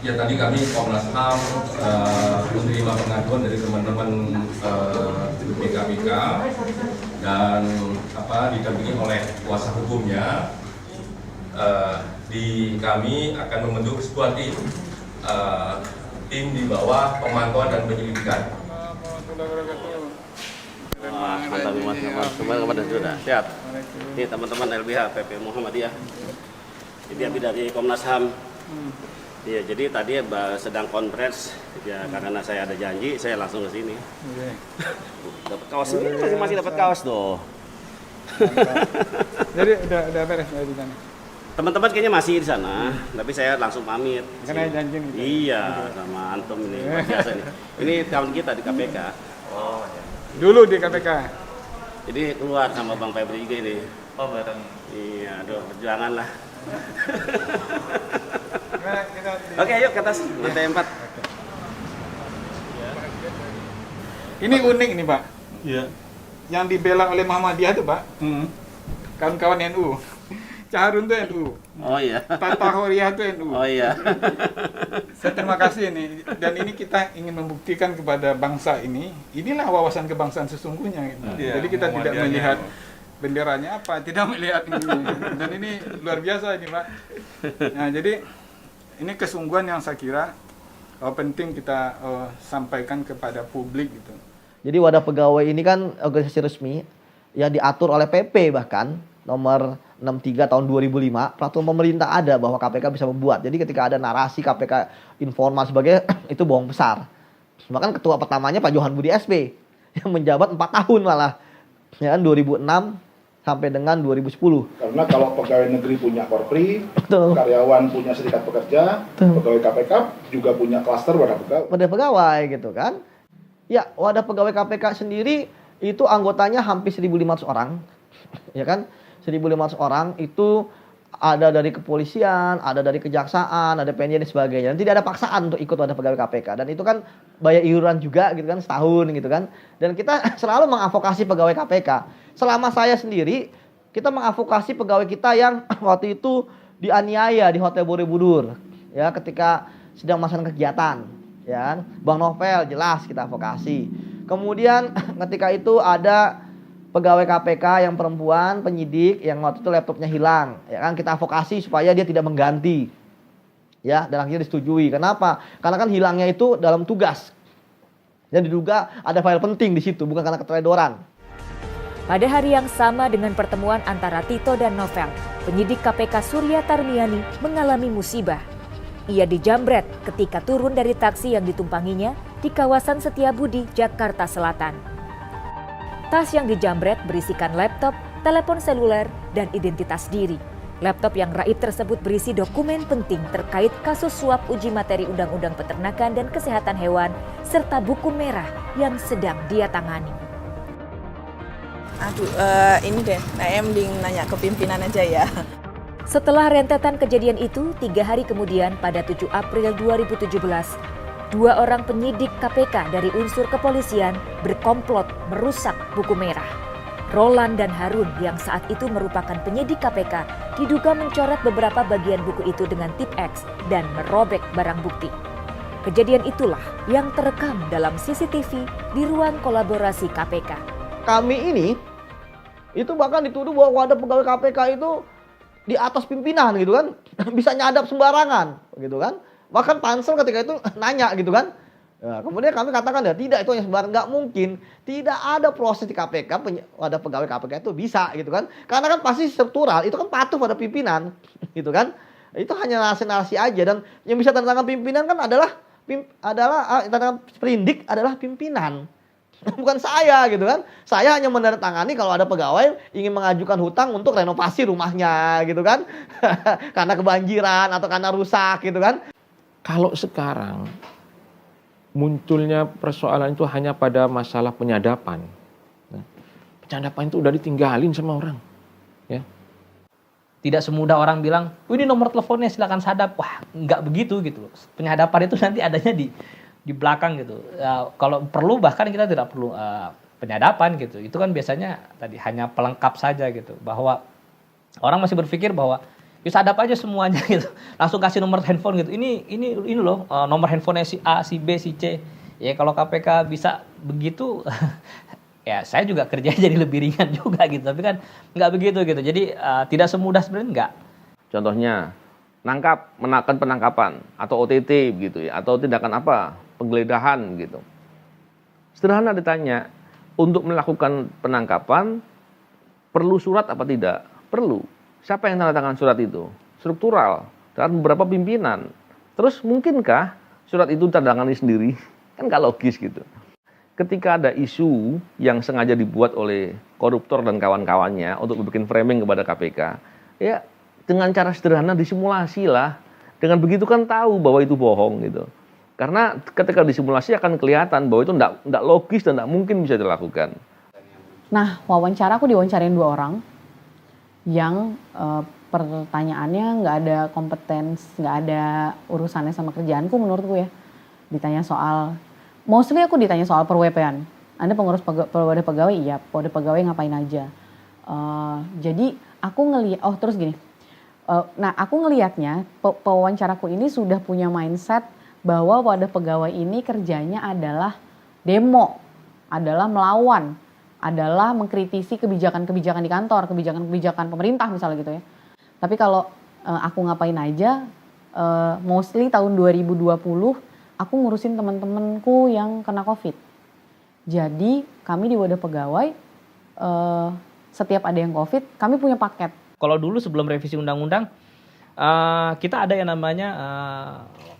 Ya tadi kami Komnas HAM menerima pengaduan dari teman-teman di KPK dan didampingi oleh kuasa hukumnya. Kami akan membentuk sebuah tim di bawah pemantauan dan penyelidikan. Mantap mas, kemarin sudah siap. Ini teman-teman LBH PP Muhammadiyah. Ini dari Komnas HAM. Iya, jadi tadi sedang konferensi ya, karena saya ada janji, saya langsung ke sini. Dapat kaos ini masih dapat kaos tuh. Jadi udah beres di sana. Teman-teman kayaknya masih di sana, tapi saya langsung pamit. Karena janji nih. Iya, sama antum ini biasa nih. Ini tahun kita di KPK. Oh, ya. Dulu di KPK. Jadi keluar sama Bang Febri juga ini. Oh, bareng. Iya, aduh, perjuangan lah. Oke, yuk ke atas lantai 4. Ini unik nih, Pak. Iya. Yang dibela oleh Muhammadiyah tuh, Pak. Kawan-kawan NU. Caharun tuh NU. Oh iya. Tata Horiah tuh NU. Oh iya. Saya terima kasih nih. Dan ini kita ingin membuktikan kepada bangsa ini, inilah wawasan kebangsaan sesungguhnya. Gitu. Jadi kita tidak melihat benderanya apa, tidak melihat ini. Dan ini luar biasa ini, Pak. Nah, jadi ini kesungguhan yang saya kira penting kita sampaikan kepada publik gitu. Jadi wadah pegawai ini kan organisasi resmi yang diatur oleh PP bahkan nomor 63 tahun 2005, peraturan pemerintah ada bahwa KPK bisa membuat. Jadi ketika ada narasi KPK informal sebagai itu bohong besar. Bahkan ketua pertamanya Pak Johan Budi SP yang menjabat 4 tahun malah. Ya kan 2006 sampai dengan 2010. Karena kalau pegawai negeri punya korpri, karyawan punya serikat pekerja, pegawai KPK juga punya klaster wadah pegawai. Wadah pegawai gitu kan. Ya, wadah pegawai KPK sendiri itu anggotanya hampir 1.500 orang. Ya kan? 1.500 orang itu ada dari kepolisian, ada dari kejaksaan, ada PNJ dan sebagainya. Dan tidak ada paksaan untuk ikut wadah pegawai KPK. Dan itu kan bayar iuran juga gitu kan setahun gitu kan. Dan kita selalu mengadvokasi pegawai KPK. Selama saya sendiri, kita mengadvokasi pegawai kita yang waktu itu dianiaya di Hotel Borobudur, ya ketika sedang melaksanakan kegiatan, ya. Bang Novel jelas kita advokasi. Kemudian ketika itu ada pegawai KPK yang perempuan, penyidik yang waktu itu laptopnya hilang, ya kan kita advokasi supaya dia tidak mengganti, ya, dan akhirnya disetujui. Kenapa? Karena kan hilangnya itu dalam tugas, dan diduga ada file penting di situ, bukan karena keteledoran. Pada hari yang sama dengan pertemuan antara Tito dan Novel, penyidik KPK Surya Tarmiani mengalami musibah. Ia dijambret ketika turun dari taksi yang ditumpanginya di kawasan Setiabudi, Jakarta Selatan. Tas yang dijambret berisikan laptop, telepon seluler, dan identitas diri. Laptop yang raib tersebut berisi dokumen penting terkait kasus suap uji materi Undang-Undang Peternakan dan Kesehatan Hewan, serta buku merah yang sedang dia tangani. Aduh, ini deh, saya mending nanya ke pimpinan aja ya. Setelah rentetan kejadian itu, 3 hari kemudian pada 7 April 2017, 2 orang penyidik KPK dari unsur kepolisian berkomplot merusak buku merah. Roland dan Harun yang saat itu merupakan penyidik KPK diduga mencoret beberapa bagian buku itu dengan tip X dan merobek barang bukti. Kejadian itulah yang terekam dalam CCTV di ruang kolaborasi KPK. Kami ini itu bahkan dituduh bahwa wadah pegawai KPK itu di atas pimpinan gitu kan, bisa nyadap sembarangan gitu kan. Bahkan pansel ketika itu nanya gitu kan. Ya, kemudian kami katakan ya tidak, itu yang sembarangan, nggak mungkin, tidak ada proses di KPK wadah pegawai KPK itu bisa gitu kan. Karena kan pasti struktural, itu kan patuh pada pimpinan gitu kan. Itu hanya narasi-narasi aja, dan yang bisa tanda tangan pimpinan kan adalah tanda tangan sprindik adalah pimpinan. Bukan saya gitu kan. Saya hanya menandatangani kalau ada pegawai ingin mengajukan hutang untuk renovasi rumahnya gitu kan. Karena kebanjiran atau karena rusak gitu kan. Kalau sekarang munculnya persoalan itu hanya pada masalah penyadapan. Nah, penyadapan itu udah ditinggalin sama orang. Ya. Tidak semudah orang bilang, ini nomor teleponnya silakan sadap. Wah, nggak begitu gitu. Penyadapan itu nanti adanya di belakang gitu. Kalau perlu bahkan kita tidak perlu penyadapan gitu. Itu kan biasanya tadi hanya pelengkap saja gitu. Bahwa orang masih berpikir bahwa ya sadap aja semuanya gitu. Langsung kasih nomor handphone gitu. Ini loh nomor handphonenya si A, si B, si C. Ya kalau KPK bisa begitu ya saya juga kerjanya jadi lebih ringan juga gitu. Tapi kan nggak begitu gitu. Jadi tidak semudah sebenarnya nggak. Contohnya melakukan penangkapan atau OTT gitu ya, atau tindakan apa, penggeledahan gitu. Sederhana ditanya, untuk melakukan penangkapan perlu surat apa tidak? Perlu. Siapa yang tanda tangan surat itu? Struktural, dan beberapa pimpinan. Terus mungkinkah surat itu tanda tangani sendiri? Kan nggak logis gitu. Ketika ada isu yang sengaja dibuat oleh koruptor dan kawan-kawannya untuk bikin framing kepada KPK, ya dengan cara sederhana disimulasi lah. Dengan begitu kan tahu bahwa itu bohong gitu. Karena ketika disimulasi akan kelihatan bahwa itu nggak logis dan nggak mungkin bisa dilakukan. Nah, wawancara aku diwawancarain 2 orang yang pertanyaannya nggak ada kompetens, nggak ada urusannya sama kerjaanku menurutku ya. Ditanya soal, mostly aku ditanya soal per-WP-an. Anda pengurus wadah pegawai? Iya, wadah pegawai ngapain aja. Jadi aku ngelihat, terus gini. Nah, aku ngelihatnya pewawancaraku ini sudah punya mindset bahwa wadah pegawai ini kerjanya adalah demo, adalah melawan, adalah mengkritisi kebijakan-kebijakan di kantor, kebijakan-kebijakan pemerintah misalnya gitu ya. Tapi kalau aku ngapain aja, mostly tahun 2020 aku ngurusin teman-temanku yang kena COVID. Jadi kami di wadah pegawai setiap ada yang COVID, kami punya paket. Kalau dulu sebelum revisi undang-undang, kita ada yang namanya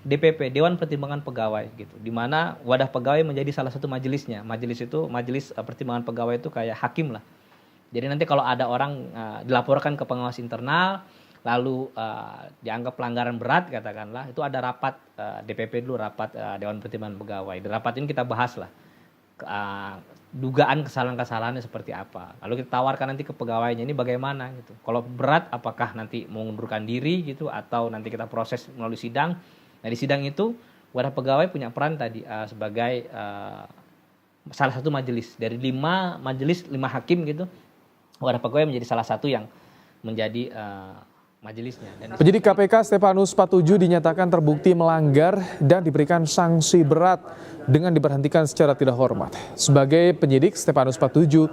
DPP, Dewan Pertimbangan Pegawai gitu, di mana wadah pegawai menjadi salah satu majelisnya. Majelis itu, majelis pertimbangan pegawai itu kayak hakim lah. Jadi nanti kalau ada orang dilaporkan ke pengawas internal, lalu dianggap pelanggaran berat katakanlah, itu ada rapat DPP dulu, rapat Dewan Pertimbangan Pegawai. Di rapat ini kita bahas lah dugaan kesalahan-kesalahannya seperti apa. Lalu kita tawarkan nanti ke pegawainya ini bagaimana gitu. Kalau berat apakah nanti mengundurkan diri gitu atau nanti kita proses melalui sidang. Nah di sidang itu wadah pegawai punya peran tadi sebagai salah satu majelis. Dari 5 majelis, 5 hakim gitu. Wadah pegawai menjadi salah satu yang menjadi majelisnya. Penyidik KPK Stepanus Patuju dinyatakan terbukti melanggar dan diberikan sanksi berat dengan diberhentikan secara tidak hormat. Sebagai penyidik, Stepanus Patuju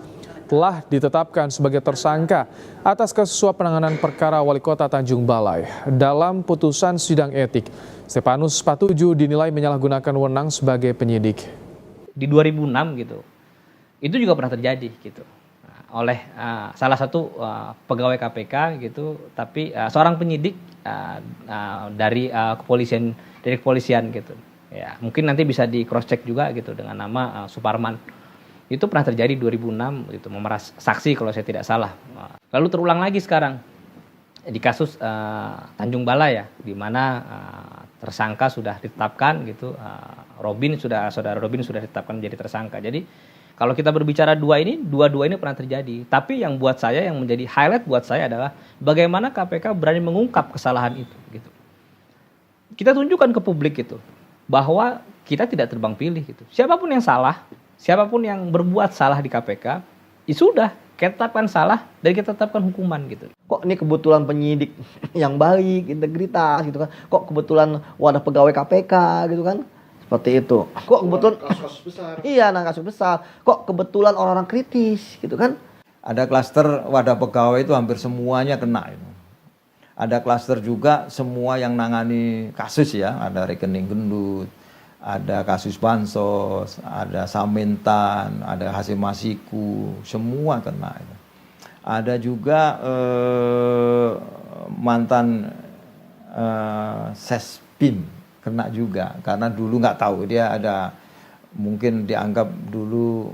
telah ditetapkan sebagai tersangka atas kasus suap penanganan perkara Wali Kota Tanjung Balai. Dalam putusan sidang etik, Stepanus Patuju dinilai menyalahgunakan wewenang sebagai penyidik. Di 2006 gitu, itu juga pernah terjadi gitu. Oleh salah satu pegawai KPK gitu, tapi seorang penyidik dari kepolisian gitu. Ya, mungkin nanti bisa di cross check juga gitu dengan nama Suparman. Itu pernah terjadi 2006 gitu, memeras saksi kalau saya tidak salah. Lalu terulang lagi sekarang di kasus Tanjung Balai ya, di mana tersangka sudah ditetapkan gitu, saudara Robin sudah ditetapkan menjadi tersangka. Jadi kalau kita berbicara dua-dua ini pernah terjadi. Tapi yang buat saya, yang menjadi highlight buat saya adalah bagaimana KPK berani mengungkap kesalahan itu. Gitu. Kita tunjukkan ke publik itu bahwa kita tidak terbang pilih. Gitu. Siapapun yang salah, siapapun yang berbuat salah di KPK, ya sudah, Kita tetapkan salah dan kita tetapkan hukuman gitu. Kok ini kebetulan penyidik yang baik, integritas gitu kan. Kok kebetulan wadah pegawai KPK gitu kan. Seperti itu. Kok kebetulan kasus besar. Iya, kasus besar. Kok kebetulan orang-orang kritis gitu kan. Ada klaster wadah pegawai itu hampir semuanya kena itu. Ada klaster juga semua yang nangani kasus ya, ada rekening gendut, ada kasus bansos, ada Samintan, ada Hasim Masiku, semua kena itu. Ada juga mantan Sespim kena juga karena dulu nggak tahu dia ada, mungkin dianggap dulu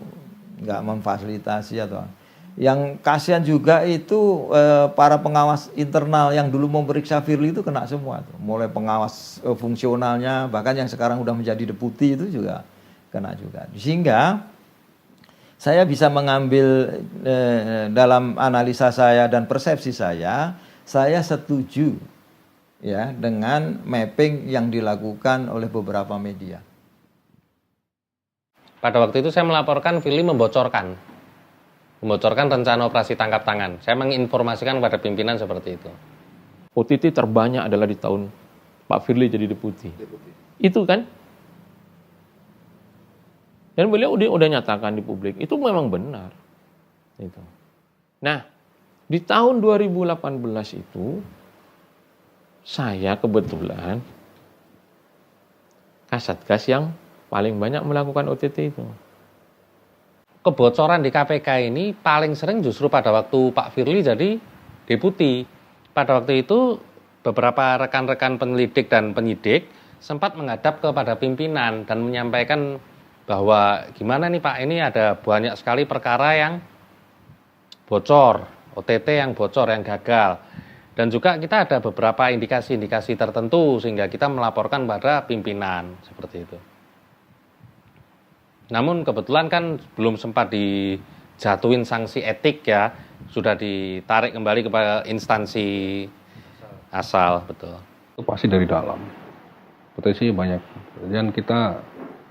nggak memfasilitasi atau yang kasihan juga itu para pengawas internal yang dulu memeriksa Firly itu kena semua tuh. Mulai pengawas fungsionalnya bahkan yang sekarang udah menjadi deputi itu juga kena juga. Sehingga saya bisa mengambil dalam analisa saya dan persepsi saya setuju ya dengan mapping yang dilakukan oleh beberapa media. Pada waktu itu saya melaporkan Firly membocorkan rencana operasi tangkap tangan. Saya menginformasikan kepada pimpinan seperti itu. OTT terbanyak adalah di tahun Pak Firly jadi deputi. Itu kan. Dan beliau udah nyatakan di publik, itu memang benar. Itu. Nah, di tahun 2018 itu, saya kebetulan Kasatgas yang paling banyak melakukan OTT itu. Kebocoran di KPK ini paling sering justru pada waktu Pak Firly jadi deputi. Pada waktu itu beberapa rekan-rekan penyelidik dan penyidik sempat menghadap kepada pimpinan dan menyampaikan bahwa gimana nih Pak, ini ada banyak sekali perkara yang bocor, OTT yang bocor, yang gagal. Dan juga kita ada beberapa indikasi-indikasi tertentu sehingga kita melaporkan pada pimpinan seperti itu. Namun kebetulan kan belum sempat dijatuhin sanksi etik ya, sudah ditarik kembali kepada instansi asal, betul. Itu pasti dari dalam, potensi banyak. Dan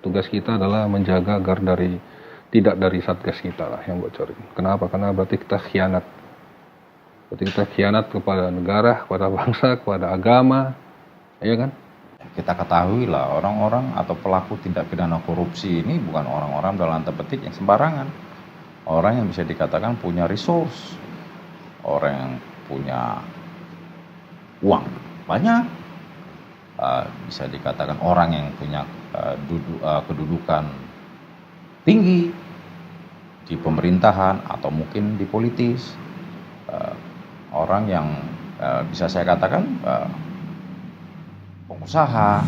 tugas kita adalah menjaga agar tidak dari satgas kita lah yang bocorin. Kenapa? Karena berarti kita khianat. Berarti kita khianat kepada negara, kepada bangsa, kepada agama, ya kan? Kita ketahui lah orang-orang atau pelaku tindak pidana korupsi ini bukan orang-orang dalam tanda petik yang sembarangan. Orang yang bisa dikatakan punya resource, orang yang punya uang banyak, bisa dikatakan orang yang punya kedudukan tinggi di pemerintahan atau mungkin di politis, orang yang bisa saya katakan pengusaha.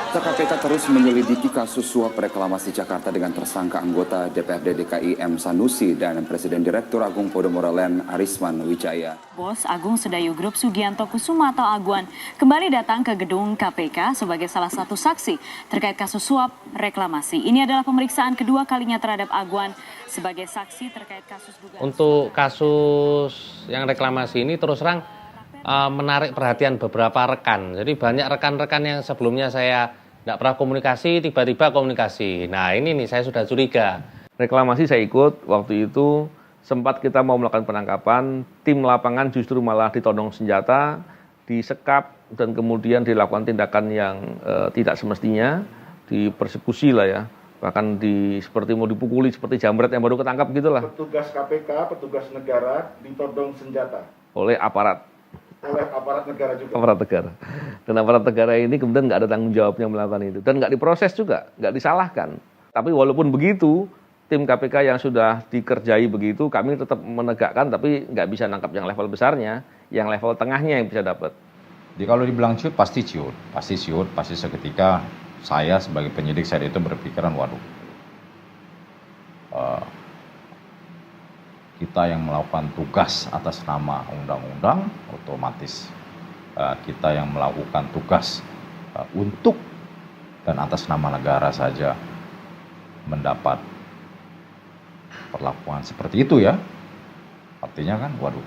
KPK terus menyelidiki kasus suap reklamasi Jakarta dengan tersangka anggota DPRD DKI M. Sanusi dan Presiden Direktur Agung Podomoro Land Arisman Wijaya. Bos Agung Sedayu Group Sugianto Kusuma atau Aguan kembali datang ke gedung KPK sebagai salah satu saksi terkait kasus suap reklamasi. Ini adalah pemeriksaan kedua kalinya terhadap Aguan sebagai saksi terkait kasus dugaan. Untuk kasus yang reklamasi ini terus terang menarik perhatian beberapa rekan. Jadi banyak rekan-rekan yang sebelumnya saya tidak pernah komunikasi, tiba-tiba komunikasi. Nah ini nih saya sudah curiga. Reklamasi saya ikut, waktu itu sempat kita mau melakukan penangkapan, tim lapangan justru malah ditodong senjata, disekap, dan kemudian dilakukan tindakan yang tidak semestinya, dipersekusi lah ya. Bahkan seperti mau dipukuli, seperti jambret yang baru ketangkap gitulah. Petugas KPK, petugas negara ditodong senjata. Oleh aparat negara juga. Aparat negara. Dan aparat negara ini kemudian nggak ada tanggung jawabnya melakukan itu. Dan nggak diproses juga, nggak disalahkan. Tapi walaupun begitu, tim KPK yang sudah dikerjai begitu, kami tetap menegakkan, tapi nggak bisa nangkap yang level besarnya, yang level tengahnya yang bisa dapat. Jadi kalau dibilang ciut, pasti ciut. Pasti seketika saya sebagai penyidik saat itu berpikiran, waduh, kita yang melakukan tugas atas nama undang-undang, otomatis kita yang melakukan tugas untuk dan atas nama negara saja mendapat perlakuan seperti itu ya. Artinya kan, waduh,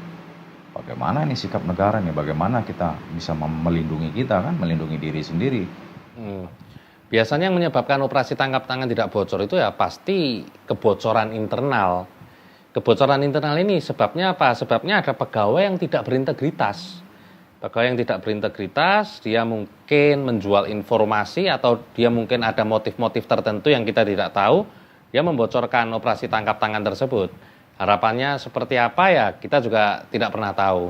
bagaimana ini sikap negara nih, bagaimana kita bisa melindungi kita kan, melindungi diri sendiri. Biasanya yang menyebabkan operasi tangkap tangan tidak bocor itu ya pasti kebocoran internal. kebocoran internal ini sebabnya apa? Sebabnya ada pegawai yang tidak berintegritas. Pegawai yang tidak berintegritas, dia mungkin menjual informasi atau dia mungkin ada motif-motif tertentu yang kita tidak tahu, dia membocorkan operasi tangkap tangan tersebut. Harapannya seperti apa ya, kita juga tidak pernah tahu.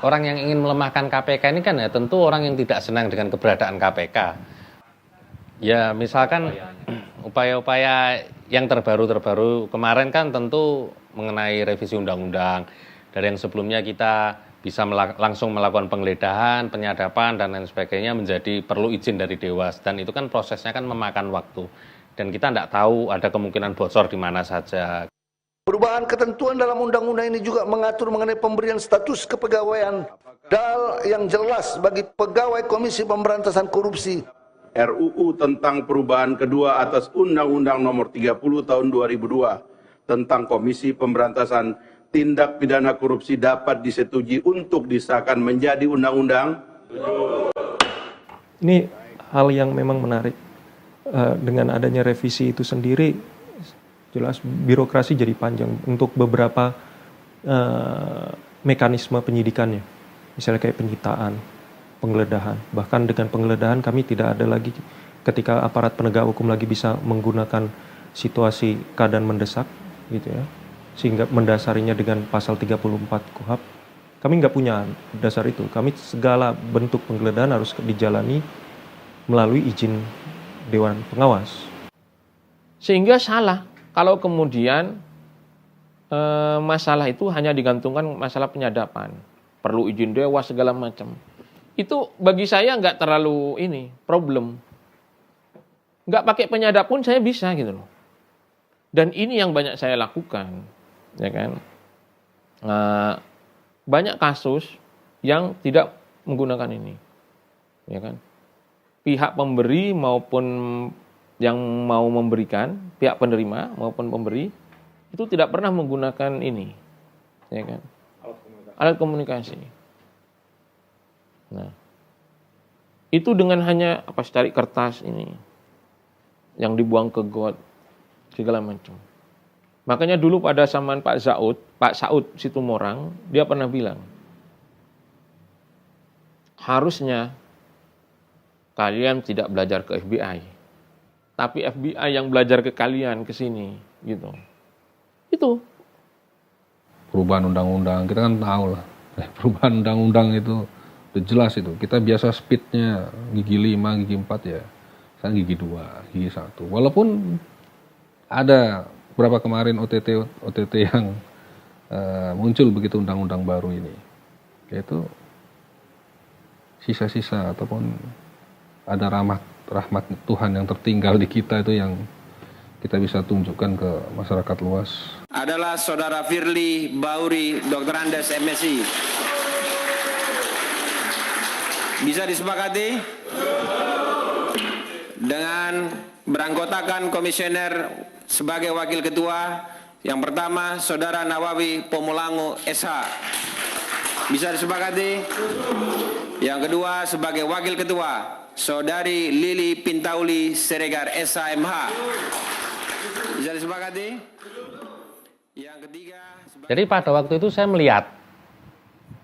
Orang yang ingin melemahkan KPK ini kan ya tentu orang yang tidak senang dengan keberadaan KPK. Ya misalkan upaya-upaya yang terbaru kemarin kan tentu mengenai revisi undang-undang. Dari yang sebelumnya kita bisa langsung melakukan penggeledahan, penyadapan dan lain sebagainya menjadi perlu izin dari Dewas. Dan itu kan prosesnya kan memakan waktu. Dan kita tidak tahu ada kemungkinan bocor di mana saja. Perubahan ketentuan dalam undang-undang ini juga mengatur mengenai pemberian status kepegawaian yang jelas bagi pegawai Komisi Pemberantasan Korupsi. RUU tentang perubahan kedua atas Undang-Undang Nomor 30 Tahun 2002 tentang Komisi Pemberantasan Tindak Pidana Korupsi dapat disetujui untuk disahkan menjadi undang-undang. Ini hal yang memang menarik. Dengan adanya revisi itu sendiri, jelas birokrasi jadi panjang untuk beberapa mekanisme penyidikannya. Misalnya kayak penyitaan, penggeledahan. Bahkan dengan penggeledahan kami tidak ada lagi ketika aparat penegak hukum lagi bisa menggunakan situasi keadaan mendesak gitu ya. Sehingga mendasarinya dengan pasal 34 KUHP. Kami nggak punya dasar itu. Kami segala bentuk penggeledahan harus dijalani melalui izin Dewan Pengawas. Sehingga salah kalau kemudian masalah itu hanya digantungkan masalah penyadapan, perlu izin Dewas segala macam. Itu bagi saya nggak terlalu problem. Nggak pakai penyadap pun saya bisa gitu loh. Dan ini yang banyak saya lakukan, ya kan. Banyak kasus yang tidak menggunakan ini, ya kan. Pihak pemberi maupun yang mau memberikan, pihak penerima maupun pemberi, itu tidak pernah menggunakan ini, ya kan, alat komunikasi. Nah, itu dengan hanya cari kertas ini, yang dibuang ke got, segala macam. Makanya dulu pada zaman Pak Saud Situmorang, dia pernah bilang, harusnya kalian tidak belajar ke FBI. Tapi FBI yang belajar ke kalian ke sini gitu. Itu perubahan undang-undang kita kan tahu lah. Perubahan undang-undang itu udah jelas itu. Kita biasa speednya gigi 5, gigi 4 ya. Sekarang gigi 2, gigi 1. Walaupun ada beberapa kemarin OTT yang muncul begitu undang-undang baru ini. Yaitu sisa-sisa ataupun ada rahmat Tuhan yang tertinggal di kita itu yang kita bisa tunjukkan ke masyarakat luas. Adalah Saudara Firly Bauri, Dr. Andes, MSI. Bisa disepakati? Dengan beranggotakan komisioner sebagai wakil ketua, yang pertama Saudara Nawawi Pomulangu SH. Bisa disepakati? Yang kedua sebagai wakil ketua, Saudari Lili Pintauli Siregar SHMH. Bisa disepakati? Yang ketiga. Jadi pada waktu itu saya melihat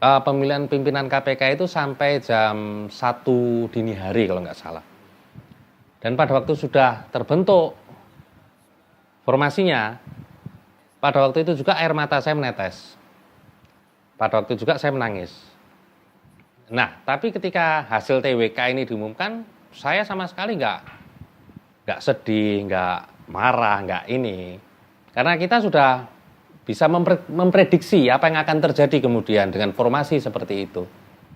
pemilihan pimpinan KPK itu sampai jam 1 dini hari kalau nggak salah. Dan pada waktu sudah terbentuk formasinya, pada waktu itu juga air mata saya menetes. Pada waktu juga saya menangis. Nah, tapi ketika hasil TWK ini diumumkan, saya sama sekali nggak sedih, nggak marah, nggak ini. Karena kita sudah bisa memprediksi apa yang akan terjadi kemudian dengan formasi seperti itu.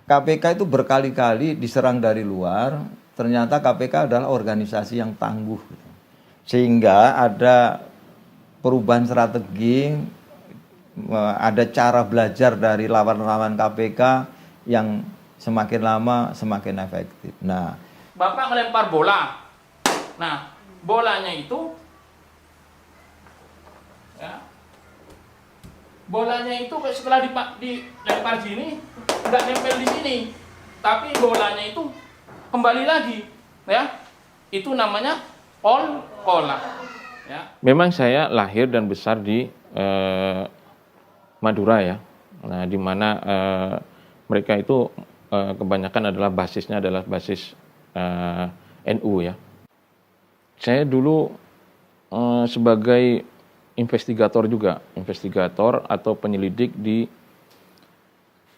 KPK itu berkali-kali diserang dari luar, ternyata KPK adalah organisasi yang tangguh. Sehingga ada perubahan strategi, ada cara belajar dari lawan-lawan KPK yang semakin lama semakin efektif. Nah, Bapak melempar bola. Nah, bolanya itu ya, bolanya itu setelah dilempar sini nggak nempel di sini, tapi bolanya itu kembali lagi, ya. Itu namanya pola. Ya. Memang saya lahir dan besar di Madura ya. Nah, di mana mereka itu kebanyakan adalah basisnya adalah basis NU ya. Saya dulu sebagai investigator atau penyelidik di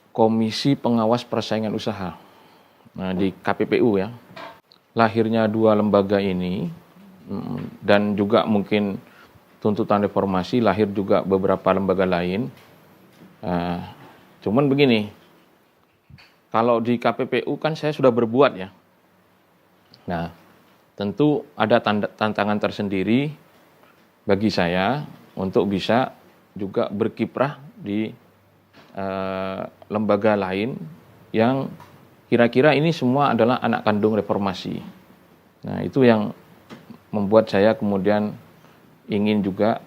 Komisi Pengawas Persaingan Usaha, nah, di KPPU ya. Lahirnya dua lembaga ini dan juga mungkin tuntutan reformasi, lahir juga beberapa lembaga lain. Cuman begini, kalau di KPPU kan saya sudah berbuat ya. Nah, tentu ada tantangan tersendiri bagi saya untuk bisa juga berkiprah di lembaga lain yang kira-kira ini semua adalah anak kandung reformasi. Nah, itu yang membuat saya kemudian ingin juga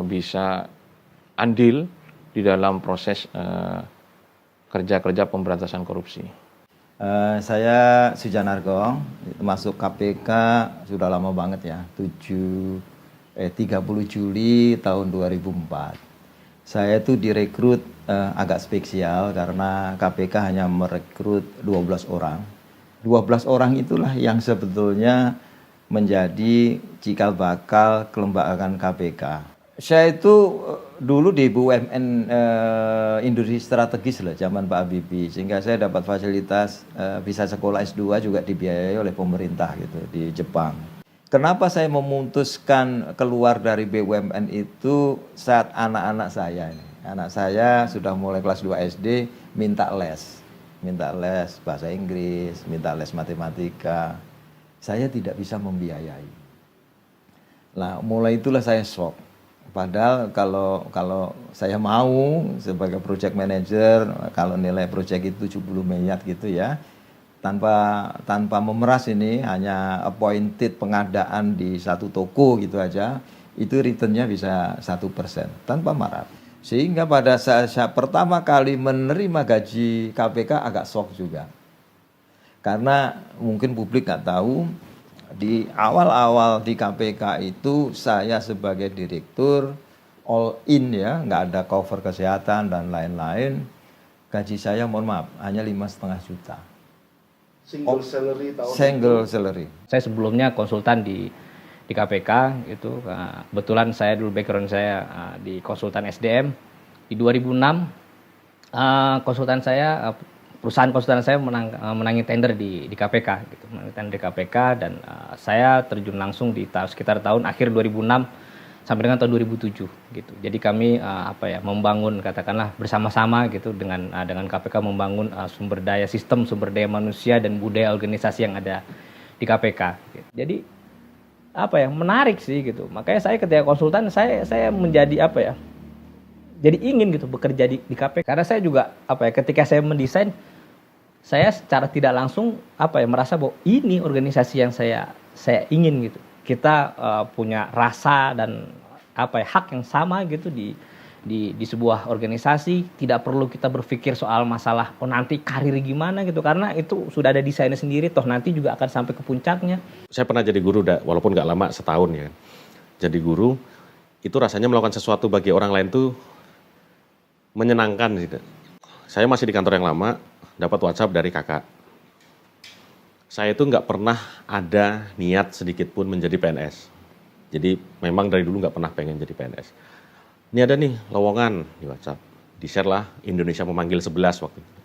bisa andil di dalam proses kerja-kerja pemberantasan korupsi. Saya Sujanarko, masuk KPK sudah lama banget ya, 30 Juli tahun 2004. Saya itu direkrut agak spesial karena KPK hanya merekrut 12 orang. 12 orang itulah yang sebetulnya menjadi cikal bakal kelembagaan KPK. Saya itu dulu di BUMN industri strategis lah zaman Pak Habibie, sehingga saya dapat fasilitas visa sekolah S2 juga dibiayai oleh pemerintah gitu di Jepang. Kenapa saya memutuskan keluar dari BUMN itu saat anak-anak saya sudah mulai kelas 2 SD minta les bahasa Inggris, minta les matematika. Saya tidak bisa membiayai. Nah, mulai itulah saya shock. Padahal kalau saya mau sebagai project manager, kalau nilai project itu 70 miliar gitu ya, tanpa memeras ini, hanya appointed pengadaan di satu toko gitu aja, itu returnnya bisa 1% tanpa marah. Sehingga pada saat saya pertama kali menerima gaji KPK agak shock juga. Karena mungkin publik nggak tahu, di awal-awal di KPK itu saya sebagai direktur all in ya, nggak ada cover kesehatan dan lain-lain. Gaji saya mohon maaf hanya 5,5 juta. Single salary tahun Single salary. Saya sebelumnya konsultan di KPK itu, kebetulan saya dulu background saya di konsultan SDM. Di 2006 konsultan saya perusahaan konsultan saya menangi tender di KPK gitu, menangi tender di KPK, dan saya terjun langsung di sekitar tahun akhir 2006 sampai dengan tahun 2007 gitu. Jadi kami membangun, katakanlah bersama-sama gitu dengan KPK membangun sumber daya manusia dan budaya organisasi yang ada di KPK gitu. Jadi menarik sih gitu. Makanya saya ketika konsultan saya menjadi jadi ingin gitu bekerja di KPK, karena saya juga ketika saya mendesain, saya secara tidak langsung merasa bahwa ini organisasi yang saya ingin gitu. Kita punya rasa dan hak yang sama gitu di sebuah organisasi. Tidak perlu kita berpikir soal masalah nanti karir gimana gitu, karena itu sudah ada desainnya sendiri, toh nanti juga akan sampai ke puncaknya. Saya pernah jadi guru, walaupun nggak lama, setahun ya. Jadi guru itu rasanya melakukan sesuatu bagi orang lain tuh menyenangkan gitu. Saya masih di kantor yang lama, dapat WhatsApp dari kakak. Saya itu nggak pernah ada niat sedikit pun menjadi PNS. Jadi memang dari dulu nggak pernah pengen jadi PNS. Ini ada nih lowongan di WhatsApp. Di-share lah, Indonesia memanggil 11 waktu itu.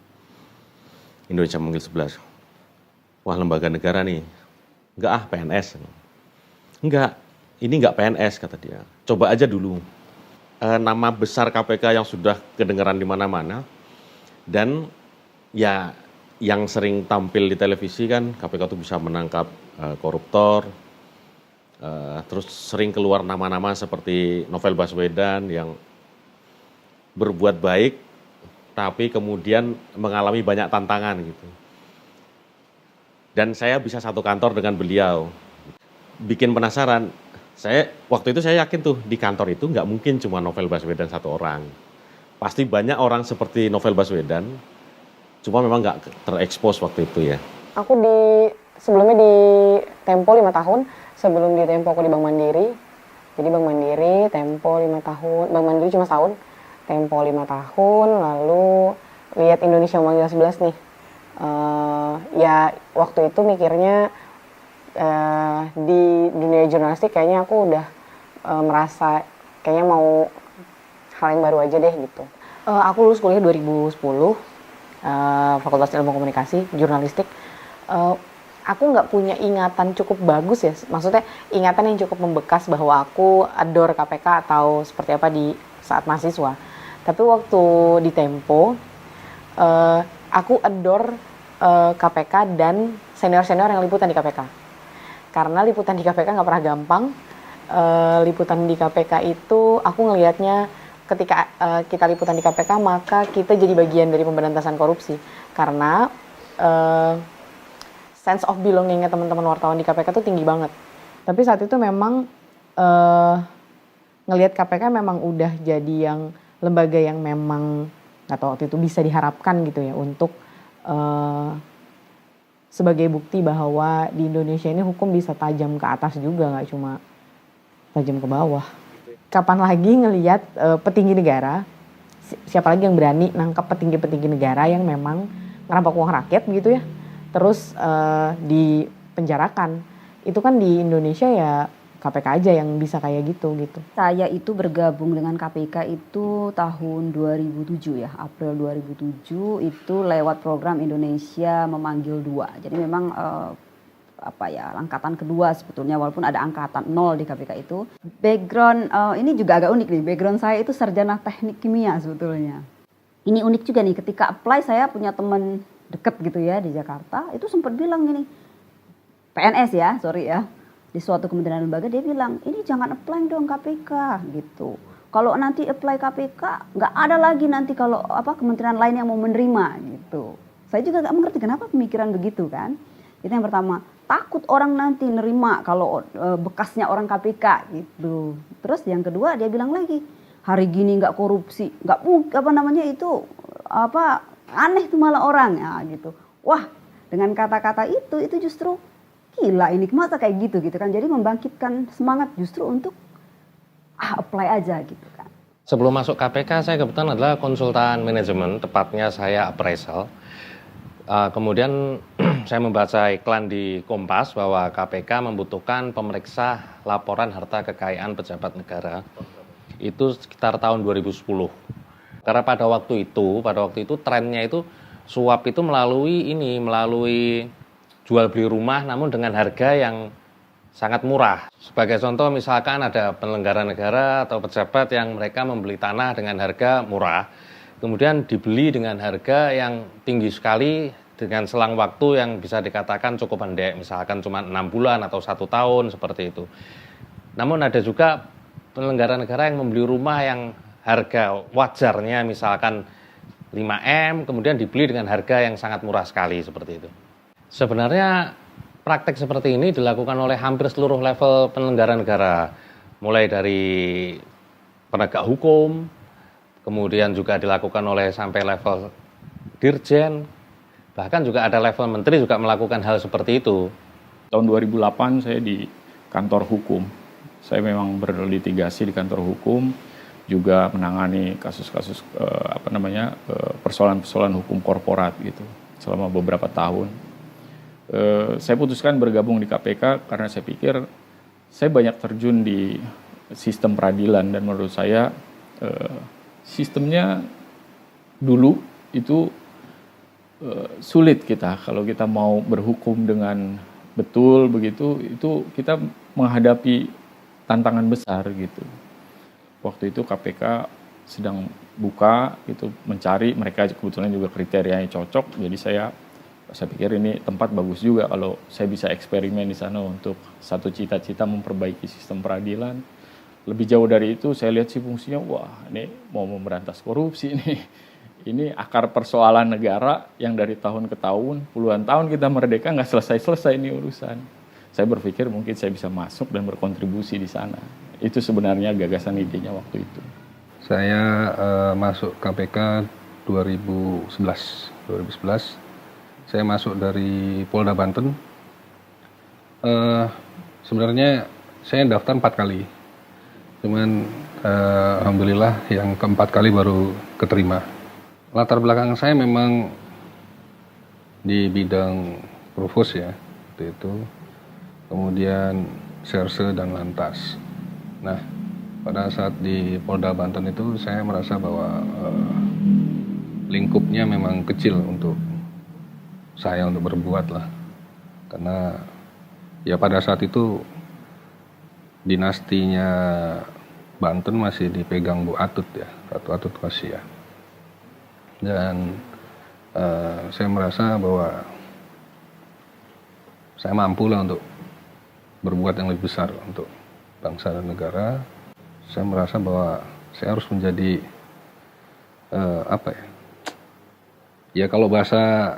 Indonesia memanggil 11. Wah, lembaga negara nih. Enggak PNS. Enggak, ini enggak PNS kata dia. Coba aja dulu. Nama besar KPK yang sudah kedengaran di mana-mana. Dan ya yang sering tampil di televisi kan, KPK itu bisa menangkap koruptor. Terus sering keluar nama-nama seperti Novel Baswedan yang berbuat baik tapi kemudian mengalami banyak tantangan gitu. Dan saya bisa satu kantor dengan beliau. Bikin penasaran, Waktu itu saya yakin tuh di kantor itu nggak mungkin cuma Novel Baswedan satu orang. Pasti banyak orang seperti Novel Baswedan, cuma memang nggak terekspos waktu itu ya. Aku sebelumnya di Tempo 5 tahun, sebelum di Tempo aku di Bank Mandiri. Jadi Bank Mandiri, Tempo 5 tahun, Bank Mandiri cuma setahun, Tempo 5 tahun, lalu lihat Indonesia Memanggil 11 nih. Ya waktu itu mikirnya di dunia jurnalistik kayaknya aku udah merasa kayaknya mau hal yang baru aja deh gitu. Aku lulus kuliah 2010, Fakultas Ilmu Komunikasi, Jurnalistik. Aku nggak punya ingatan cukup bagus ya, maksudnya ingatan yang cukup membekas bahwa aku adore KPK atau seperti apa di saat mahasiswa. Tapi waktu di Tempo, aku adore KPK dan senior-senior yang liputan di KPK. Karena liputan di KPK nggak pernah gampang. Liputan di KPK itu aku ngelihatnya ketika kita liputan di KPK maka kita jadi bagian dari pemberantasan korupsi. Karena sense of belonging-nya teman-teman wartawan di KPK tuh tinggi banget. Tapi saat itu memang ngelihat KPK memang udah jadi yang lembaga yang memang nggak tahu waktu itu bisa diharapkan gitu ya untuk sebagai bukti bahwa di Indonesia ini hukum bisa tajam ke atas juga, nggak cuma tajam ke bawah. Kapan lagi ngelihat petinggi negara, siapa lagi yang berani nangkap petinggi-petinggi negara yang memang ngerampok uang rakyat gitu ya, terus dipenjarakan. Itu kan di Indonesia ya KPK aja yang bisa kayak gitu. Saya itu bergabung dengan KPK itu tahun 2007 ya, April 2007 itu lewat program Indonesia Memanggil 2. Jadi memang angkatan kedua sebetulnya, walaupun ada angkatan 0 di KPK itu. Background ini juga agak unik nih, background saya itu sarjana teknik kimia sebetulnya. Ini unik juga nih, ketika apply saya punya teman deket gitu ya di Jakarta, itu sempat bilang gini, PNS ya, sorry ya, di suatu kementerian lembaga dia bilang, ini jangan apply dong KPK gitu. Kalau nanti apply KPK, nggak ada lagi nanti kalau kementerian lain yang mau menerima gitu. Saya juga nggak mengerti kenapa pemikiran begitu kan. Itu yang pertama, takut orang nanti nerima kalau bekasnya orang KPK gitu. Terus yang kedua dia bilang lagi, hari gini nggak korupsi, nggak aneh tuh malah orang ya gitu. Wah, dengan kata-kata itu justru gila ini masa kayak gitu kan. Jadi membangkitkan semangat justru untuk apply aja gitu kan. Sebelum masuk KPK saya kebetulan adalah konsultan manajemen, tepatnya saya appraisal. Kemudian saya membaca iklan di Kompas bahwa KPK membutuhkan pemeriksa laporan harta kekayaan pejabat negara. Itu sekitar tahun 2010. Karena pada waktu itu trennya itu suap itu melalui jual beli rumah namun dengan harga yang sangat murah. Sebagai contoh misalkan ada penyelenggara negara atau pejabat yang mereka membeli tanah dengan harga murah, kemudian dibeli dengan harga yang tinggi sekali dengan selang waktu yang bisa dikatakan cukup pendek, misalkan cuma 6 bulan atau 1 tahun seperti itu. Namun ada juga penyelenggara negara yang membeli rumah yang harga wajarnya misalkan 5M, kemudian dibeli dengan harga yang sangat murah sekali seperti itu. Sebenarnya praktek seperti ini dilakukan oleh hampir seluruh level penyelenggara negara, mulai dari penegak hukum, kemudian juga dilakukan oleh sampai level dirjen, bahkan juga ada level menteri juga melakukan hal seperti itu. Tahun 2008 saya di kantor hukum, saya memang berlitigasi di kantor hukum, juga menangani kasus-kasus persoalan-persoalan hukum korporat gitu selama beberapa tahun. Saya putuskan bergabung di KPK karena saya pikir saya banyak terjun di sistem peradilan dan menurut saya sistemnya dulu itu sulit kita kalau kita mau berhukum dengan betul begitu, itu kita menghadapi tantangan besar gitu. Waktu itu KPK sedang buka gitu, mencari, mereka kebetulan juga kriterianya cocok, jadi saya pikir ini tempat bagus juga kalau saya bisa eksperimen di sana untuk satu cita-cita memperbaiki sistem peradilan. Lebih jauh dari itu saya lihat sih fungsinya, wah ini mau memberantas korupsi nih. Ini akar persoalan negara yang dari tahun ke tahun, puluhan tahun kita merdeka nggak selesai-selesai ini urusan. saya berpikir mungkin saya bisa masuk dan berkontribusi di sana. Itu sebenarnya gagasan idenya waktu itu. Saya masuk KPK 2011. Saya masuk dari Polda Banten. Sebenarnya saya daftar 4 kali. Cuman alhamdulillah yang keempat kali baru keterima. Latar belakang saya memang di bidang provos ya, waktu itu. Kemudian serse dan lantas. Nah, pada saat di Polda Banten itu saya merasa bahwa lingkupnya memang kecil untuk saya untuk berbuat lah. Karena ya pada saat itu dinastinya Banten masih dipegang Bu Atut ya, Ratu Atut Kosia. Dan saya merasa bahwa saya mampu lah untuk berbuat yang lebih besar untuk bangsa dan negara. Saya merasa bahwa saya harus menjadi apa ya? Ya kalau bahasa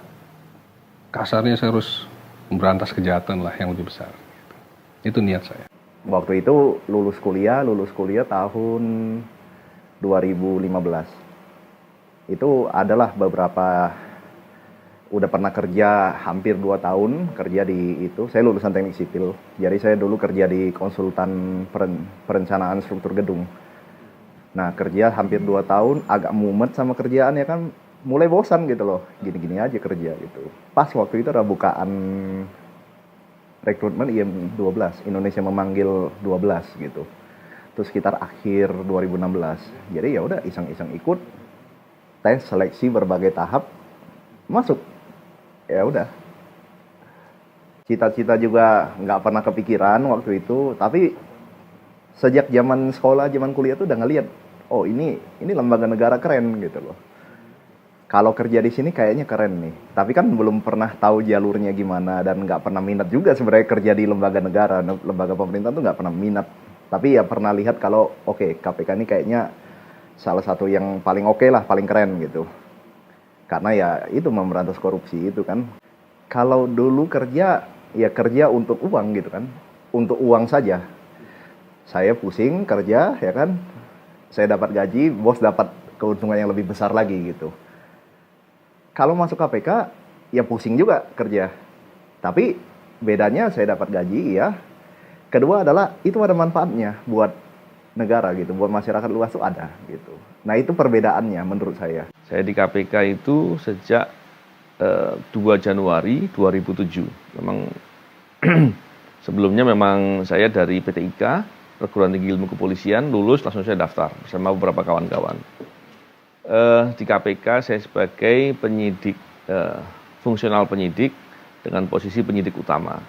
kasarnya saya harus memberantas kejahatan lah yang lebih besar. Itu niat saya. Waktu itu lulus kuliah tahun 2015. Itu adalah beberapa, udah pernah kerja hampir 2 tahun kerja di itu. Saya lulusan teknik sipil, jadi saya dulu kerja di konsultan perencanaan struktur gedung. Nah kerja hampir 2 tahun, agak mumet sama kerjaan ya kan, mulai bosan gitu loh, gini-gini aja kerja gitu. Pas waktu itu ada bukaan rekrutmen IM12, Indonesia memanggil 12 gitu. Terus sekitar akhir 2016. Jadi ya udah iseng-iseng ikut tes seleksi berbagai tahap, masuk. Ya udah. Cita-cita juga nggak pernah kepikiran waktu itu, tapi sejak zaman sekolah, zaman kuliah tuh udah ngeliat, oh ini lembaga negara keren gitu loh. Kalau kerja di sini kayaknya keren nih, tapi kan belum pernah tahu jalurnya gimana dan nggak pernah minat juga sebenarnya kerja di lembaga negara, lembaga pemerintah tuh nggak pernah minat. Tapi ya pernah lihat kalau oke, KPK ini kayaknya salah satu yang paling oke lah, paling keren gitu. Karena ya itu memberantas korupsi itu kan. Kalau dulu kerja ya kerja untuk uang gitu kan, untuk uang saja. Saya pusing kerja ya kan, saya dapat gaji, bos dapat keuntungan yang lebih besar lagi gitu. Kalau masuk KPK, ya pusing juga kerja. Tapi bedanya saya dapat gaji ya. Kedua adalah itu ada manfaatnya buat negara gitu, buat masyarakat luas tuh ada gitu. Nah itu perbedaannya menurut saya. Saya di KPK itu sejak 2 Januari 2007. Memang sebelumnya memang saya dari PT IKA, Perguruan Tinggi Ilmu Kepolisian, lulus langsung saya daftar bersama beberapa kawan-kawan. Di KPK saya sebagai penyidik, fungsional penyidik dengan posisi penyidik utama.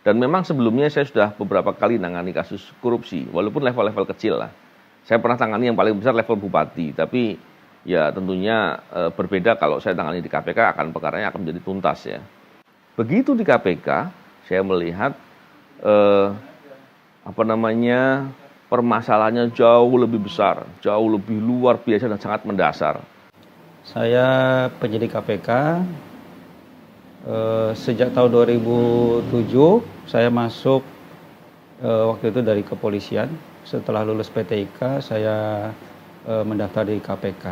Dan memang sebelumnya saya sudah beberapa kali nangani kasus korupsi, walaupun level-level kecil lah. Saya pernah tangani yang paling besar level bupati, tapi ya tentunya berbeda kalau saya tangani di KPK, akan perkaranya akan menjadi tuntas ya. Begitu di KPK, saya melihat permasalahannya jauh lebih besar, jauh lebih luar biasa dan sangat mendasar. Saya penyidik KPK, sejak tahun 2007 saya masuk waktu itu dari kepolisian. Setelah lulus PTIK saya mendaftar di KPK.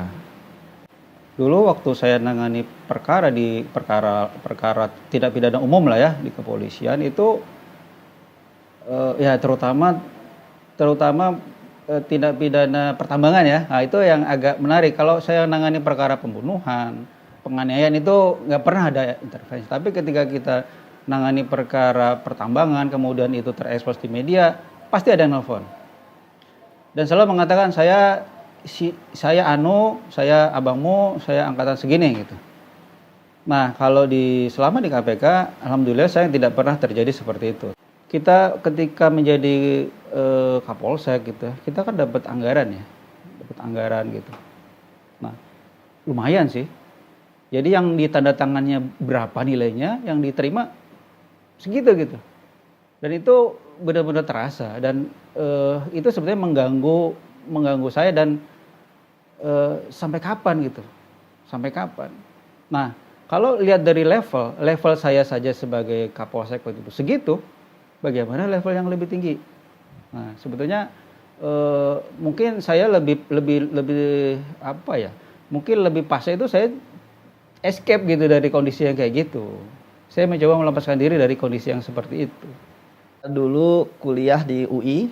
Dulu waktu saya nangani perkara tindak pidana umum lah ya di kepolisian itu ya terutama tindak pidana pertambangan ya. Nah itu yang agak menarik. Kalau saya nangani perkara pembunuhan, penganiayaan itu nggak pernah ada intervensi. Tapi ketika kita nangani perkara pertambangan, kemudian itu terekspos di media, pasti ada yang nelfon. Dan selalu mengatakan saya abangmu, saya angkatan segini gitu. Nah kalau selama di KPK, alhamdulillah saya tidak pernah terjadi seperti itu. Kita ketika menjadi Kapolsek gitu, kita kan dapat anggaran gitu. Nah, lumayan sih. Jadi yang ditandatangannya berapa nilainya, yang diterima segitu gitu. Dan itu benar-benar terasa dan itu sebenarnya mengganggu saya dan sampai kapan gitu? Sampai kapan? Nah, kalau lihat dari level saya saja sebagai Kapolsek waktu itu segitu. bagaimana level yang lebih tinggi. Nah, sebetulnya mungkin saya lebih apa ya? Mungkin lebih pasnya itu saya escape gitu dari kondisi yang kayak gitu. Saya mencoba melepaskan diri dari kondisi yang seperti itu. Dulu kuliah di UI,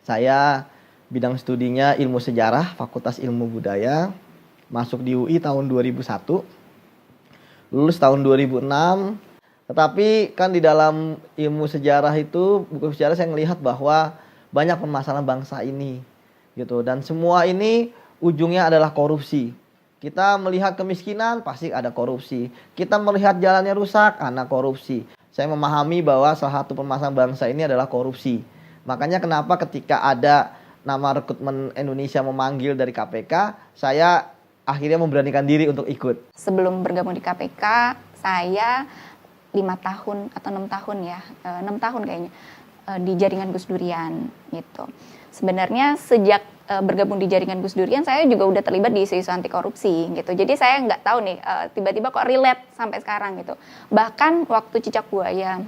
saya bidang studinya ilmu sejarah, Fakultas Ilmu Budaya, masuk di UI tahun 2001, lulus tahun 2006. Tetapi kan di dalam ilmu sejarah itu, buku sejarah saya melihat bahwa banyak permasalahan bangsa ini, gitu. Dan semua ini ujungnya adalah korupsi. Kita melihat kemiskinan, pasti ada korupsi. Kita melihat jalannya rusak, ada korupsi. Saya memahami bahwa salah satu permasalahan bangsa ini adalah korupsi. Makanya kenapa ketika ada nama rekrutmen Indonesia memanggil dari KPK, saya akhirnya memberanikan diri untuk ikut. Sebelum bergabung di KPK, saya 5 tahun atau 6 tahun ya, 6 tahun kayaknya, di jaringan Gus Durian gitu. Sebenarnya sejak bergabung di jaringan Gus Durian, saya juga udah terlibat di isu-isu anti korupsi gitu. Jadi saya nggak tahu nih, tiba-tiba kok relate sampai sekarang gitu. Bahkan waktu Cicak Buaya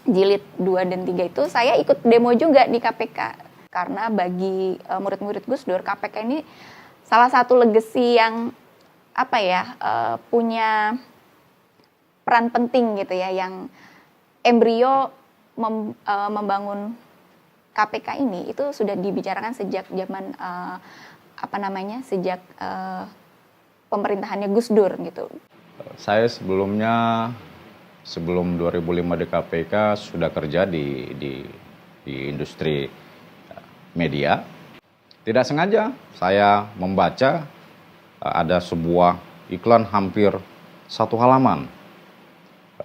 jilid 2 dan 3 itu saya ikut demo juga di KPK. Karena bagi murid-murid Gus Dur, KPK ini salah satu legacy yang apa ya, punya peran penting gitu ya, yang embrio membangun KPK ini itu sudah dibicarakan sejak zaman sejak pemerintahannya Gus Dur gitu. Saya sebelum 2005 di KPK sudah kerja di industri media. Tidak sengaja saya membaca ada sebuah iklan hampir 1 halaman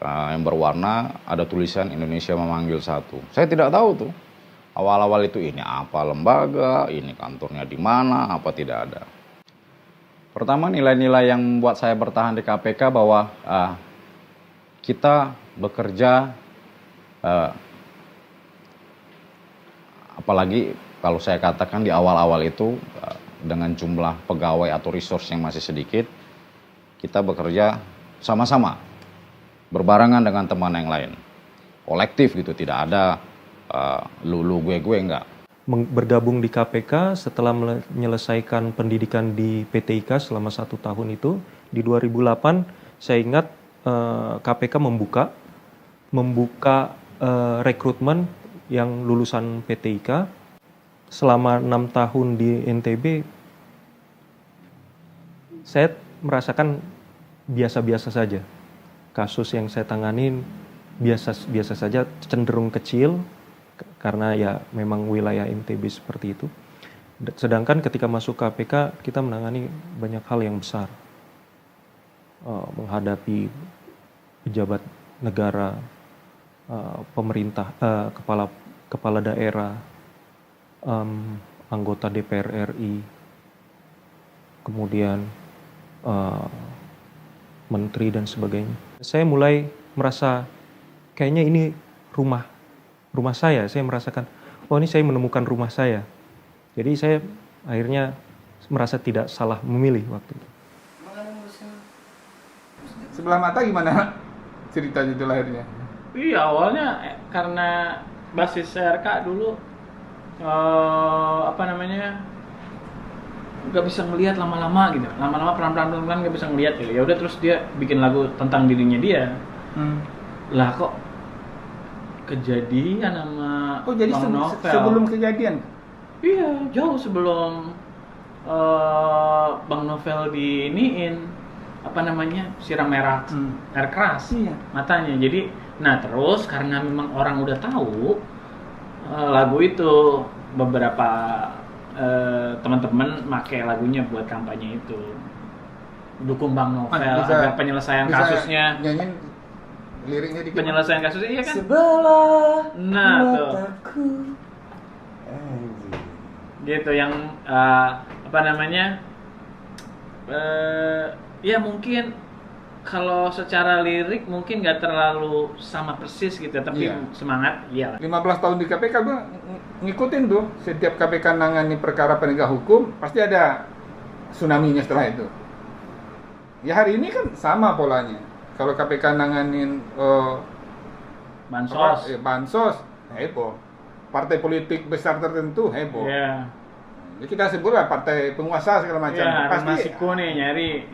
yang berwarna, ada tulisan Indonesia memanggil 1. Saya tidak tahu tuh. Awal-awal itu ini apa lembaga, ini kantornya di mana, apa tidak ada. Pertama, nilai-nilai yang membuat saya bertahan di KPK bahwa kita bekerja, apalagi kalau saya katakan di awal-awal itu dengan jumlah pegawai atau resource yang masih sedikit, kita bekerja sama-sama, berbarengan dengan teman yang lain, kolektif gitu, tidak ada lu gue enggak. Bergabung di KPK setelah menyelesaikan pendidikan di PT IKA selama 1 tahun itu, di 2008 saya ingat KPK membuka rekrutmen yang lulusan PT IKA. Selama 6 tahun di NTB, saya merasakan biasa-biasa saja. Kasus yang saya tanganin biasa saja, cenderung kecil, karena ya memang wilayah NTB seperti itu. Sedangkan ketika masuk KPK, kita menangani banyak hal yang besar. Menghadapi pejabat negara, pemerintah, kepala daerah, anggota DPR RI, kemudian menteri dan sebagainya. Saya mulai merasa kayaknya ini rumah saya merasakan, oh ini saya menemukan rumah saya. Jadi saya akhirnya merasa tidak salah memilih waktu itu. Sebelah mata gimana ceritanya itu lahirnya? Iya, awalnya karena basis RK dulu nggak bisa ngelihat lama-lama gitu, lama-lama pelan-pelan nggak bisa ngelihat gitu. Ya udah, terus dia bikin lagu tentang dirinya dia. Lah kok kejadian sama jadi Bang Novel. sebelum kejadian? Iya, jauh sebelum Bang Novel diiniin siram air keras matanya. Jadi terus karena memang orang udah tahu lagu itu, beberapa teman-teman make lagunya buat kampanye itu, dukung Bang Novel agar penyelesaian kasusnya. Nyanyiin liriknya dikit. Penyelesaian kasusnya, iya kan? Sebelah mataku. Gitu yang ya mungkin kalau secara lirik mungkin nggak terlalu sama persis gitu, tapi semangat iya. 15 tahun di KPK gue ngikutin tuh, setiap KPK nangani perkara penegak hukum pasti ada tsunami-nya setelah itu. Ya hari ini kan sama polanya. Kalau KPK nanganin Bansos. Bansos, heboh. Partai politik besar tertentu heboh. Iya. Ya, kita sebutlah partai penguasa segala macam. Iya, Harun Masiku nih nyari.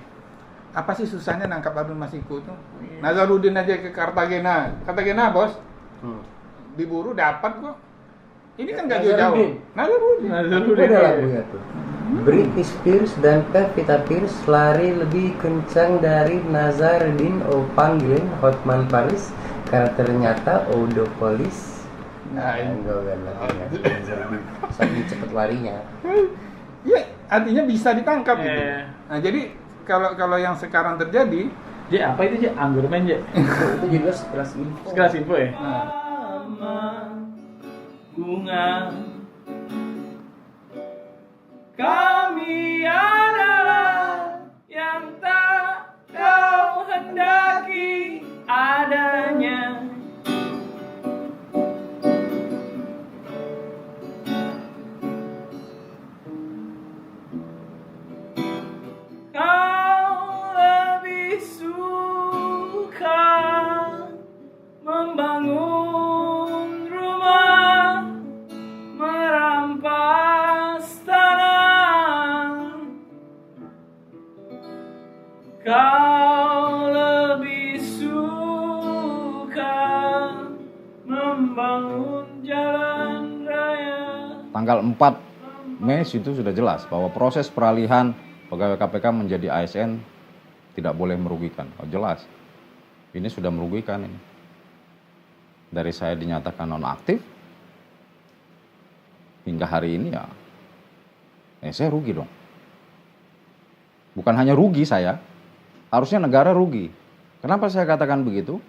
Apa sih susahnya nangkap Harun Masiku tuh? Nazarudin aja ke Cartagena bos. Diburu dapat kok. Ini kan nggak jauh-jauh. Nazarudin. Ada lagunya tuh. Britney Spears dan Pevita Pierce lari lebih kencang dari Nazarudin panggilin Hotman Paris karena ternyata Odopolis. Nah, enggak lagunya. Saking cepet larinya. Ya, artinya bisa ditangkap gitu. Nah, jadi kalau yang sekarang terjadi, apa itu Anggerman itu juga sekelas info. Sekelas info ya. Bunga kami adalah yang tak kau hendaki adanya. Kau lebih suka membangun rumah, merampas tanah. Kau lebih suka membangun jalan raya. Tanggal 4 Mei itu sudah jelas bahwa proses peralihan pegawai KPK menjadi ASN tidak boleh merugikan. Oh, jelas. Ini sudah merugikan ini. Dari saya dinyatakan nonaktif hingga hari ini ya saya rugi dong. Bukan hanya rugi saya, harusnya negara rugi. Kenapa saya katakan begitu?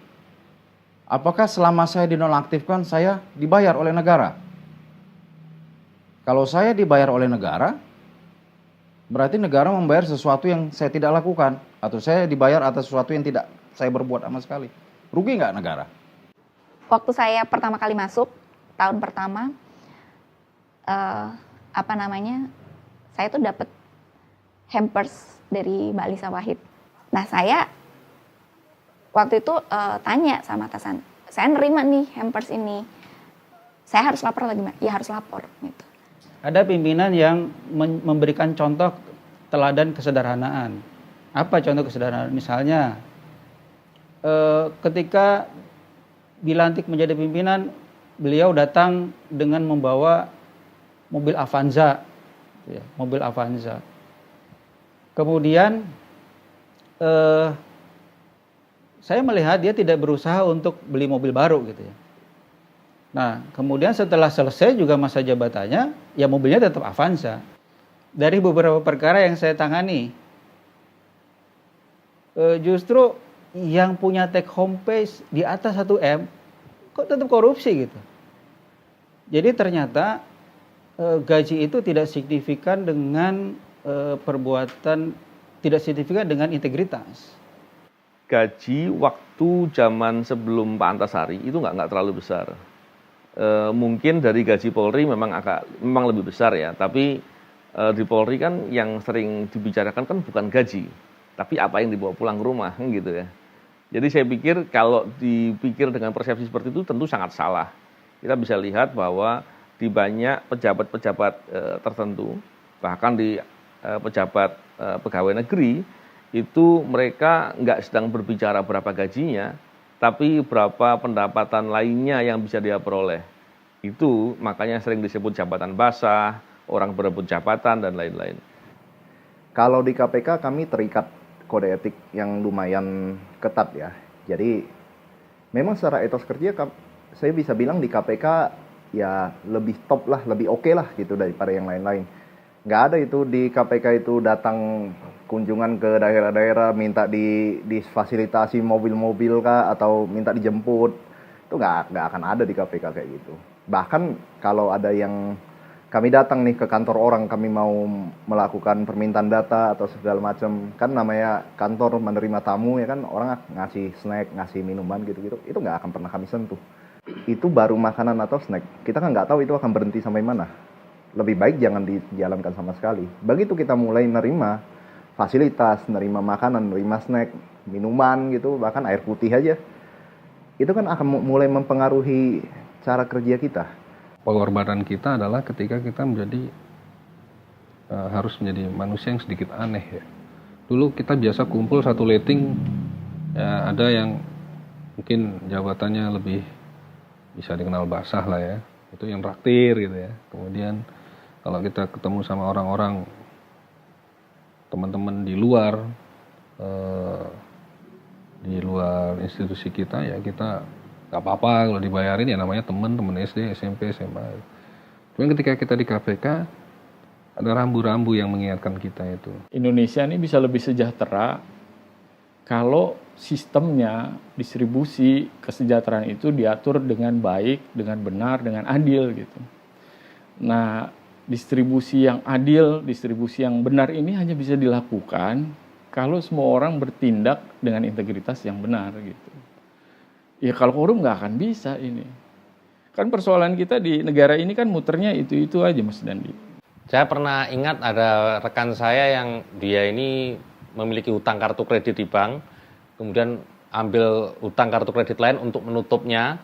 Apakah selama saya dinonaktifkan saya dibayar oleh negara? Kalau saya dibayar oleh negara, berarti negara membayar sesuatu yang saya tidak lakukan, atau saya dibayar atas sesuatu yang tidak saya berbuat sama sekali. Rugi nggak negara? Waktu saya pertama kali masuk, tahun pertama, saya tuh dapat hampers dari Mbak Lisa Wahid. Nah, saya waktu itu tanya sama atasan, saya nerima nih hampers ini, saya harus lapor lagi, Mbak? Ya harus lapor. Gitu. Ada pimpinan yang memberikan contoh teladan kesederhanaan. Apa contoh kesederhanaan? Misalnya, ketika dilantik menjadi pimpinan, beliau datang dengan membawa mobil Avanza, mobil Avanza. Kemudian saya melihat dia tidak berusaha untuk beli mobil baru gitu ya. Nah, kemudian setelah selesai juga masa jabatannya, ya mobilnya tetap Avanza. Dari beberapa perkara yang saya tangani, justru yang punya take home pay di atas 1M, kok tetap korupsi gitu. Jadi ternyata gaji itu tidak signifikan dengan perbuatan, tidak signifikan dengan integritas. Gaji waktu zaman sebelum Pak Antasari itu nggak terlalu besar. Mungkin dari gaji Polri memang lebih besar ya, tapi di Polri kan yang sering dibicarakan kan bukan gaji, tapi apa yang dibawa pulang ke rumah gitu ya. Jadi saya pikir kalau dipikir dengan persepsi seperti itu tentu sangat salah. Kita bisa lihat bahwa di banyak pejabat-pejabat tertentu, bahkan di pejabat pegawai negeri, itu mereka nggak sedang berbicara berapa gajinya, tapi berapa pendapatan lainnya yang bisa dia peroleh. Itu makanya sering disebut jabatan basah, orang berebut jabatan, dan lain-lain. Kalau di KPK kami terikat kode etik yang lumayan ketat ya. Jadi memang secara etos kerja saya bisa bilang di KPK ya lebih top lah, lebih oke lah gitu daripada yang lain-lain. Nggak ada itu di KPK itu datang kunjungan ke daerah-daerah minta difasilitasi mobil-mobil kah atau minta dijemput. Itu nggak akan ada di KPK kayak gitu. Bahkan kalau ada yang kami datang nih ke kantor orang, kami mau melakukan permintaan data atau segala macam, kan namanya kantor menerima tamu ya kan, orang ngasih snack, ngasih minuman gitu-gitu, itu nggak akan pernah kami sentuh. Itu baru makanan atau snack, kita kan nggak tahu itu akan berhenti sampai mana. Lebih baik jangan dijalankan sama sekali. Begitu kita mulai nerima fasilitas, nerima makanan, nerima snack, minuman gitu, bahkan air putih aja, itu kan akan mulai mempengaruhi cara kerja kita. Pengorbanan kita adalah ketika kita harus menjadi manusia yang sedikit aneh ya. Dulu kita biasa kumpul satu letting, ya ada yang mungkin jabatannya lebih bisa dikenal basah lah ya, itu yang traktir gitu ya. Kemudian kalau kita ketemu sama orang-orang teman-teman di luar institusi kita, ya kita nggak apa-apa kalau dibayarin, ya namanya teman SD, SMP, SMA. Cuma ketika kita di KPK ada rambu-rambu yang mengingatkan kita itu. Indonesia ini bisa lebih sejahtera kalau sistemnya, distribusi kesejahteraan itu diatur dengan baik, dengan benar, dengan adil gitu. Nah, distribusi yang adil, distribusi yang benar ini hanya bisa dilakukan kalau semua orang bertindak dengan integritas yang benar gitu. Ya kalau korup nggak akan bisa ini. Kan persoalan kita di negara ini kan muternya itu-itu aja Mas Dandi. Saya pernah ingat ada rekan saya yang dia ini memiliki hutang kartu kredit di bank, kemudian ambil hutang kartu kredit lain untuk menutupnya,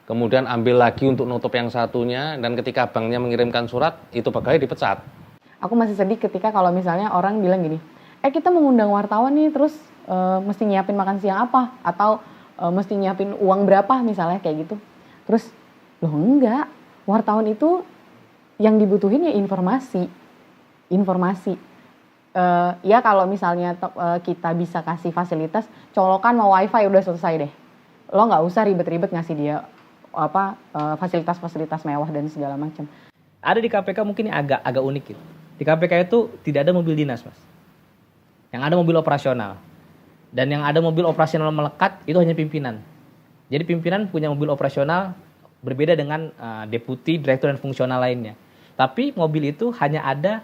kemudian ambil lagi untuk nutup yang satunya, dan ketika banknya mengirimkan surat, itu pegawai dipecat. Aku masih sedih ketika kalau misalnya orang bilang gini, kita mengundang wartawan nih, terus mesti nyiapin makan siang apa, atau mesti nyiapin uang berapa misalnya kayak gitu. Terus, loh enggak, wartawan itu yang dibutuhin ya informasi. Ya kalau misalnya kita bisa kasih fasilitas, colokan mau wifi udah selesai deh. Lo nggak usah ribet-ribet ngasih dia fasilitas-fasilitas mewah dan segala macam. Ada di KPK mungkin agak unik gitu. Di KPK itu tidak ada mobil dinas, Mas. Yang ada mobil operasional. Dan yang ada mobil operasional melekat itu hanya pimpinan. Jadi pimpinan punya mobil operasional berbeda dengan deputi, direktur, dan fungsional lainnya. Tapi mobil itu hanya ada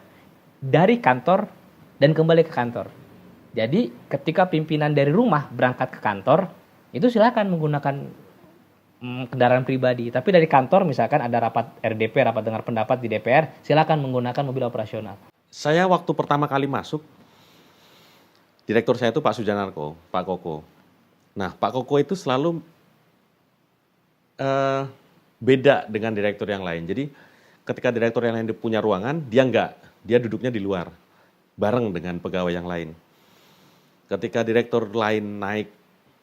dari kantor dan kembali ke kantor. Jadi ketika pimpinan dari rumah berangkat ke kantor, itu silakan menggunakan kendaraan pribadi. Tapi dari kantor misalkan ada rapat RDP, rapat dengar pendapat di DPR, silakan menggunakan mobil operasional. Saya waktu pertama kali masuk, direktur saya itu Pak Sujanarko, Pak Koko. Nah, Pak Koko itu selalu beda dengan direktur yang lain. Jadi ketika direktur yang lain punya ruangan, dia enggak. Dia duduknya di luar, bareng dengan pegawai yang lain. Ketika direktur lain naik,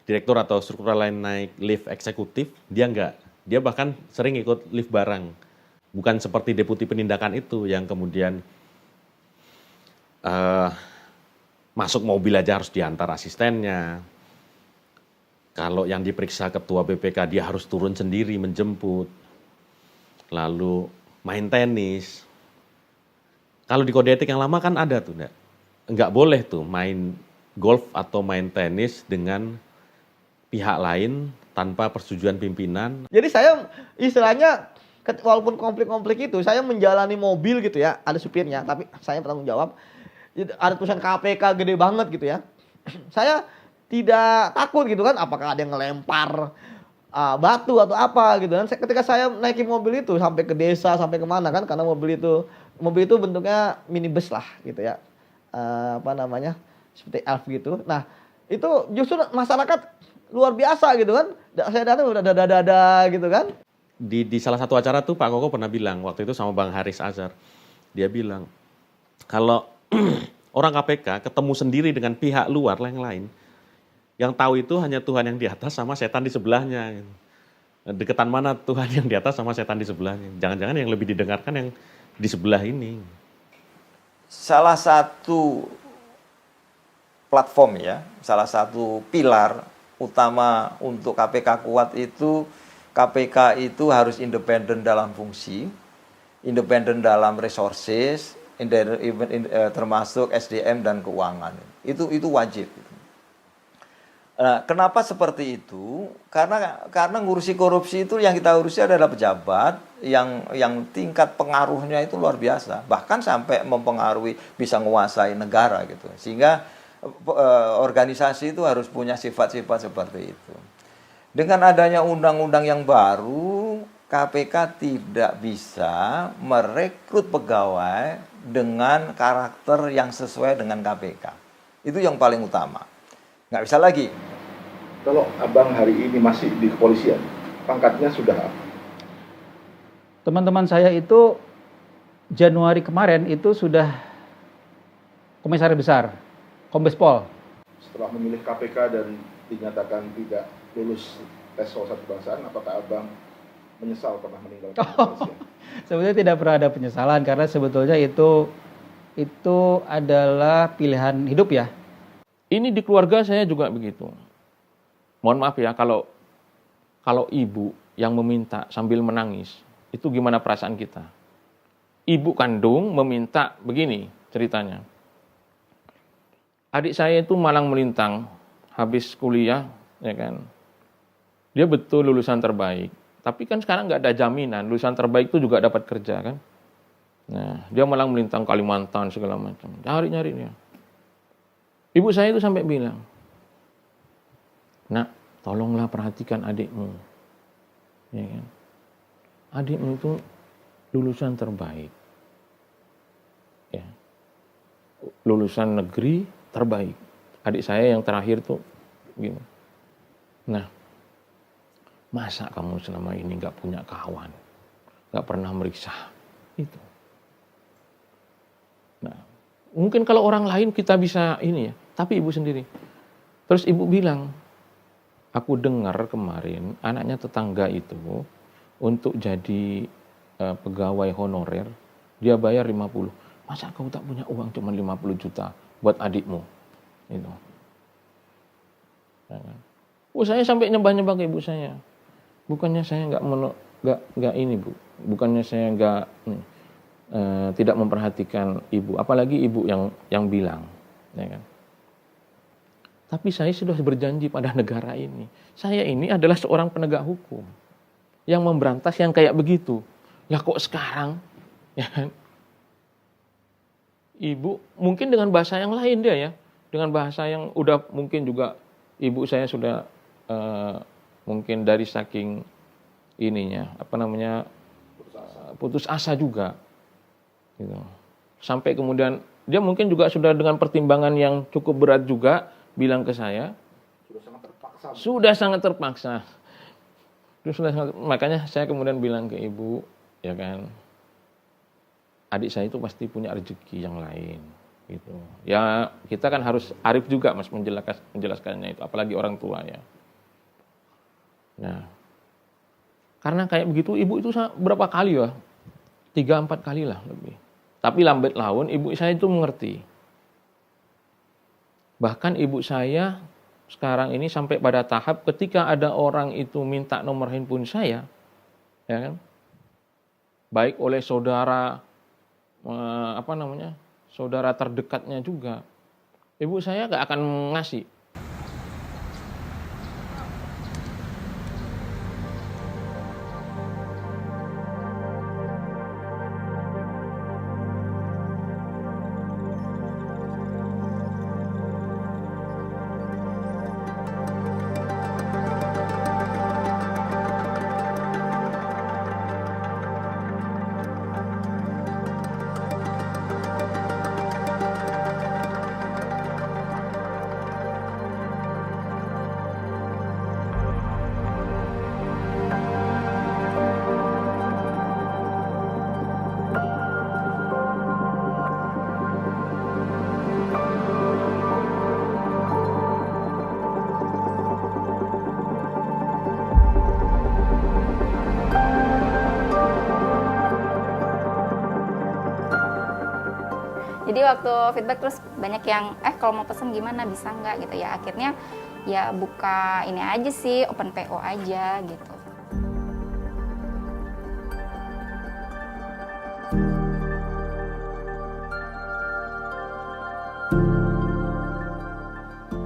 direktur atau struktural lain naik lift eksekutif, dia enggak. Dia bahkan sering ikut lift bareng. Bukan seperti deputi penindakan itu yang kemudian masuk mobil aja harus diantar asistennya. Kalau yang diperiksa ketua BPK dia harus turun sendiri menjemput. Lalu main tenis. Kalau di kode etik yang lama kan ada tuh, enggak boleh tuh main golf atau main tenis dengan pihak lain tanpa persetujuan pimpinan. Jadi saya istilahnya walaupun konflik-konflik itu saya menjalani mobil gitu ya, ada supirnya tapi saya bertanggung jawab. Ada tulisan KPK gede banget gitu ya. Saya tidak takut gitu kan, apakah ada yang ngelempar batu atau apa gitu kan. Ketika saya naikin mobil itu sampai ke desa, sampai kemana kan, karena mobil itu bentuknya minibus lah gitu ya. Seperti elf gitu. Nah itu justru masyarakat luar biasa gitu kan. Saya datang udah dada gitu kan. Di salah satu acara tuh Pak Koko pernah bilang, waktu itu sama Bang Haris Azhar. Dia bilang, kalau orang KPK ketemu sendiri dengan pihak luar yang lain, yang tahu itu hanya Tuhan yang di atas sama setan di sebelahnya. Deketan mana Tuhan yang di atas sama setan di sebelahnya. Jangan-jangan yang lebih didengarkan yang di sebelah ini. Salah satu platform ya, salah satu pilar utama untuk KPK kuat itu, KPK itu harus independen dalam fungsi, independen dalam resources, termasuk SDM dan keuangan. Itu wajib. Nah, kenapa seperti itu? Karena ngurusi korupsi itu yang kita urusi adalah pejabat yang tingkat pengaruhnya itu luar biasa, bahkan sampai mempengaruhi, bisa menguasai negara gitu. Sehingga organisasi itu harus punya sifat-sifat seperti itu. Dengan adanya undang-undang yang baru, KPK tidak bisa merekrut pegawai dengan karakter yang sesuai dengan KPK. Itu yang paling utama. Nggak bisa lagi. Kalau abang hari ini masih di kepolisian, pangkatnya sudah apa? Teman-teman saya itu Januari kemarin itu sudah komisaris besar, Kombes Pol. Setelah memilih KPK dan dinyatakan tidak lulus tes wawasan kebangsaan, apakah abang menyesal pernah meninggalkan kepolisian? Sebetulnya tidak pernah ada penyesalan karena sebetulnya itu adalah pilihan hidup ya. Ini di keluarga saya juga begitu. Mohon maaf ya kalau ibu yang meminta sambil menangis, itu gimana perasaan kita? Ibu kandung meminta begini ceritanya. Adik saya itu malang melintang, habis kuliah, ya kan. Dia betul lulusan terbaik. Tapi kan sekarang nggak ada jaminan, lulusan terbaik itu juga dapat kerja kan. Nah, dia malang melintang Kalimantan segala macam. Nyari dia. Ibu saya itu sampai bilang, "Nak, tolonglah perhatikan adikmu." Ya kan? Adikmu itu lulusan terbaik. Ya. Lulusan negeri terbaik. Adik saya yang terakhir tuh gini. Nah, masa kamu selama ini nggak punya kawan, nggak pernah meriksa itu. Nah, mungkin kalau orang lain kita bisa ini ya, tapi ibu sendiri. Terus ibu bilang, aku dengar kemarin anaknya tetangga itu untuk jadi pegawai honorer, dia bayar 50. Masa kau tak punya uang cuma 50 juta buat adikmu? Itu. Saya sampai nyembah-nyembah ke ibu saya. Bukannya saya nggak ini bu, bukannya saya tidak memperhatikan ibu, apalagi ibu yang bilang, ya kan. Tapi saya sudah berjanji pada negara ini, saya ini adalah seorang penegak hukum yang memberantas yang kayak begitu. Lah kok sekarang, ya kan? Ibu mungkin dengan bahasa yang lain dia ya, dengan bahasa yang udah mungkin juga ibu saya sudah mungkin dari saking ininya putus asa juga gitu. Sampai kemudian dia mungkin juga sudah dengan pertimbangan yang cukup berat juga bilang ke saya sudah sangat terpaksa. Makanya saya kemudian bilang ke ibu, ya kan, adik saya itu pasti punya rezeki yang lain gitu. Ya kita kan harus arif juga Mas menjelaskannya itu, apalagi orang tua ya. Nah, karena kayak begitu ibu itu berapa kali ya? 3-4 kali lah lebih. Tapi lambat laun ibu saya itu mengerti. Bahkan ibu saya sekarang ini sampai pada tahap ketika ada orang itu minta nomor handphone saya, ya kan? Baik oleh saudara saudara terdekatnya juga. Ibu saya gak akan ngasih. Jadi waktu feedback terus banyak yang kalau mau pesen gimana, bisa nggak gitu ya. Akhirnya ya buka ini aja sih, open PO aja gitu.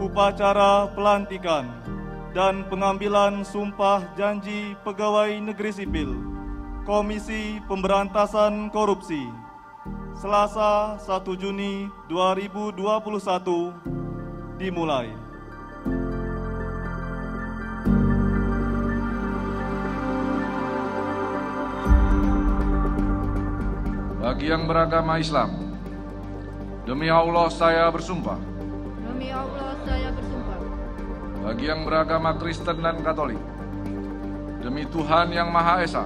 Upacara pelantikan dan pengambilan sumpah janji pegawai negeri sipil Komisi Pemberantasan Korupsi Selasa 1 Juni 2021 dimulai. Bagi yang beragama Islam, demi Allah saya bersumpah. Demi Allah saya bersumpah. bagi yang beragama Kristen dan Katolik, demi Tuhan Yang Maha Esa,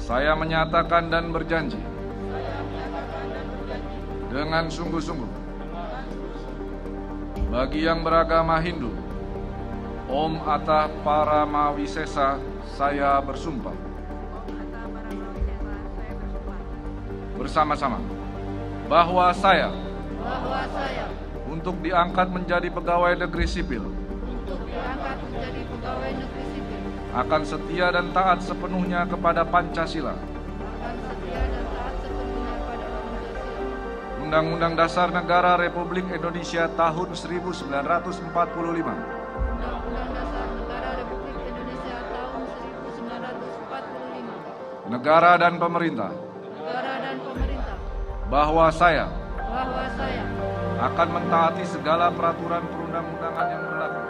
saya menyatakan dan berjanji dengan sungguh-sungguh, bagi yang beragama Hindu, Om Atah Paramawisesa, saya bersumpah bersama-sama bahwa saya untuk diangkat menjadi pegawai negeri sipil akan setia dan taat sepenuhnya kepada Pancasila, Undang-Undang Dasar Negara Republik Indonesia tahun 1945, negara dan pemerintah, bahwa saya akan mentaati segala peraturan perundang-undangan yang berlaku,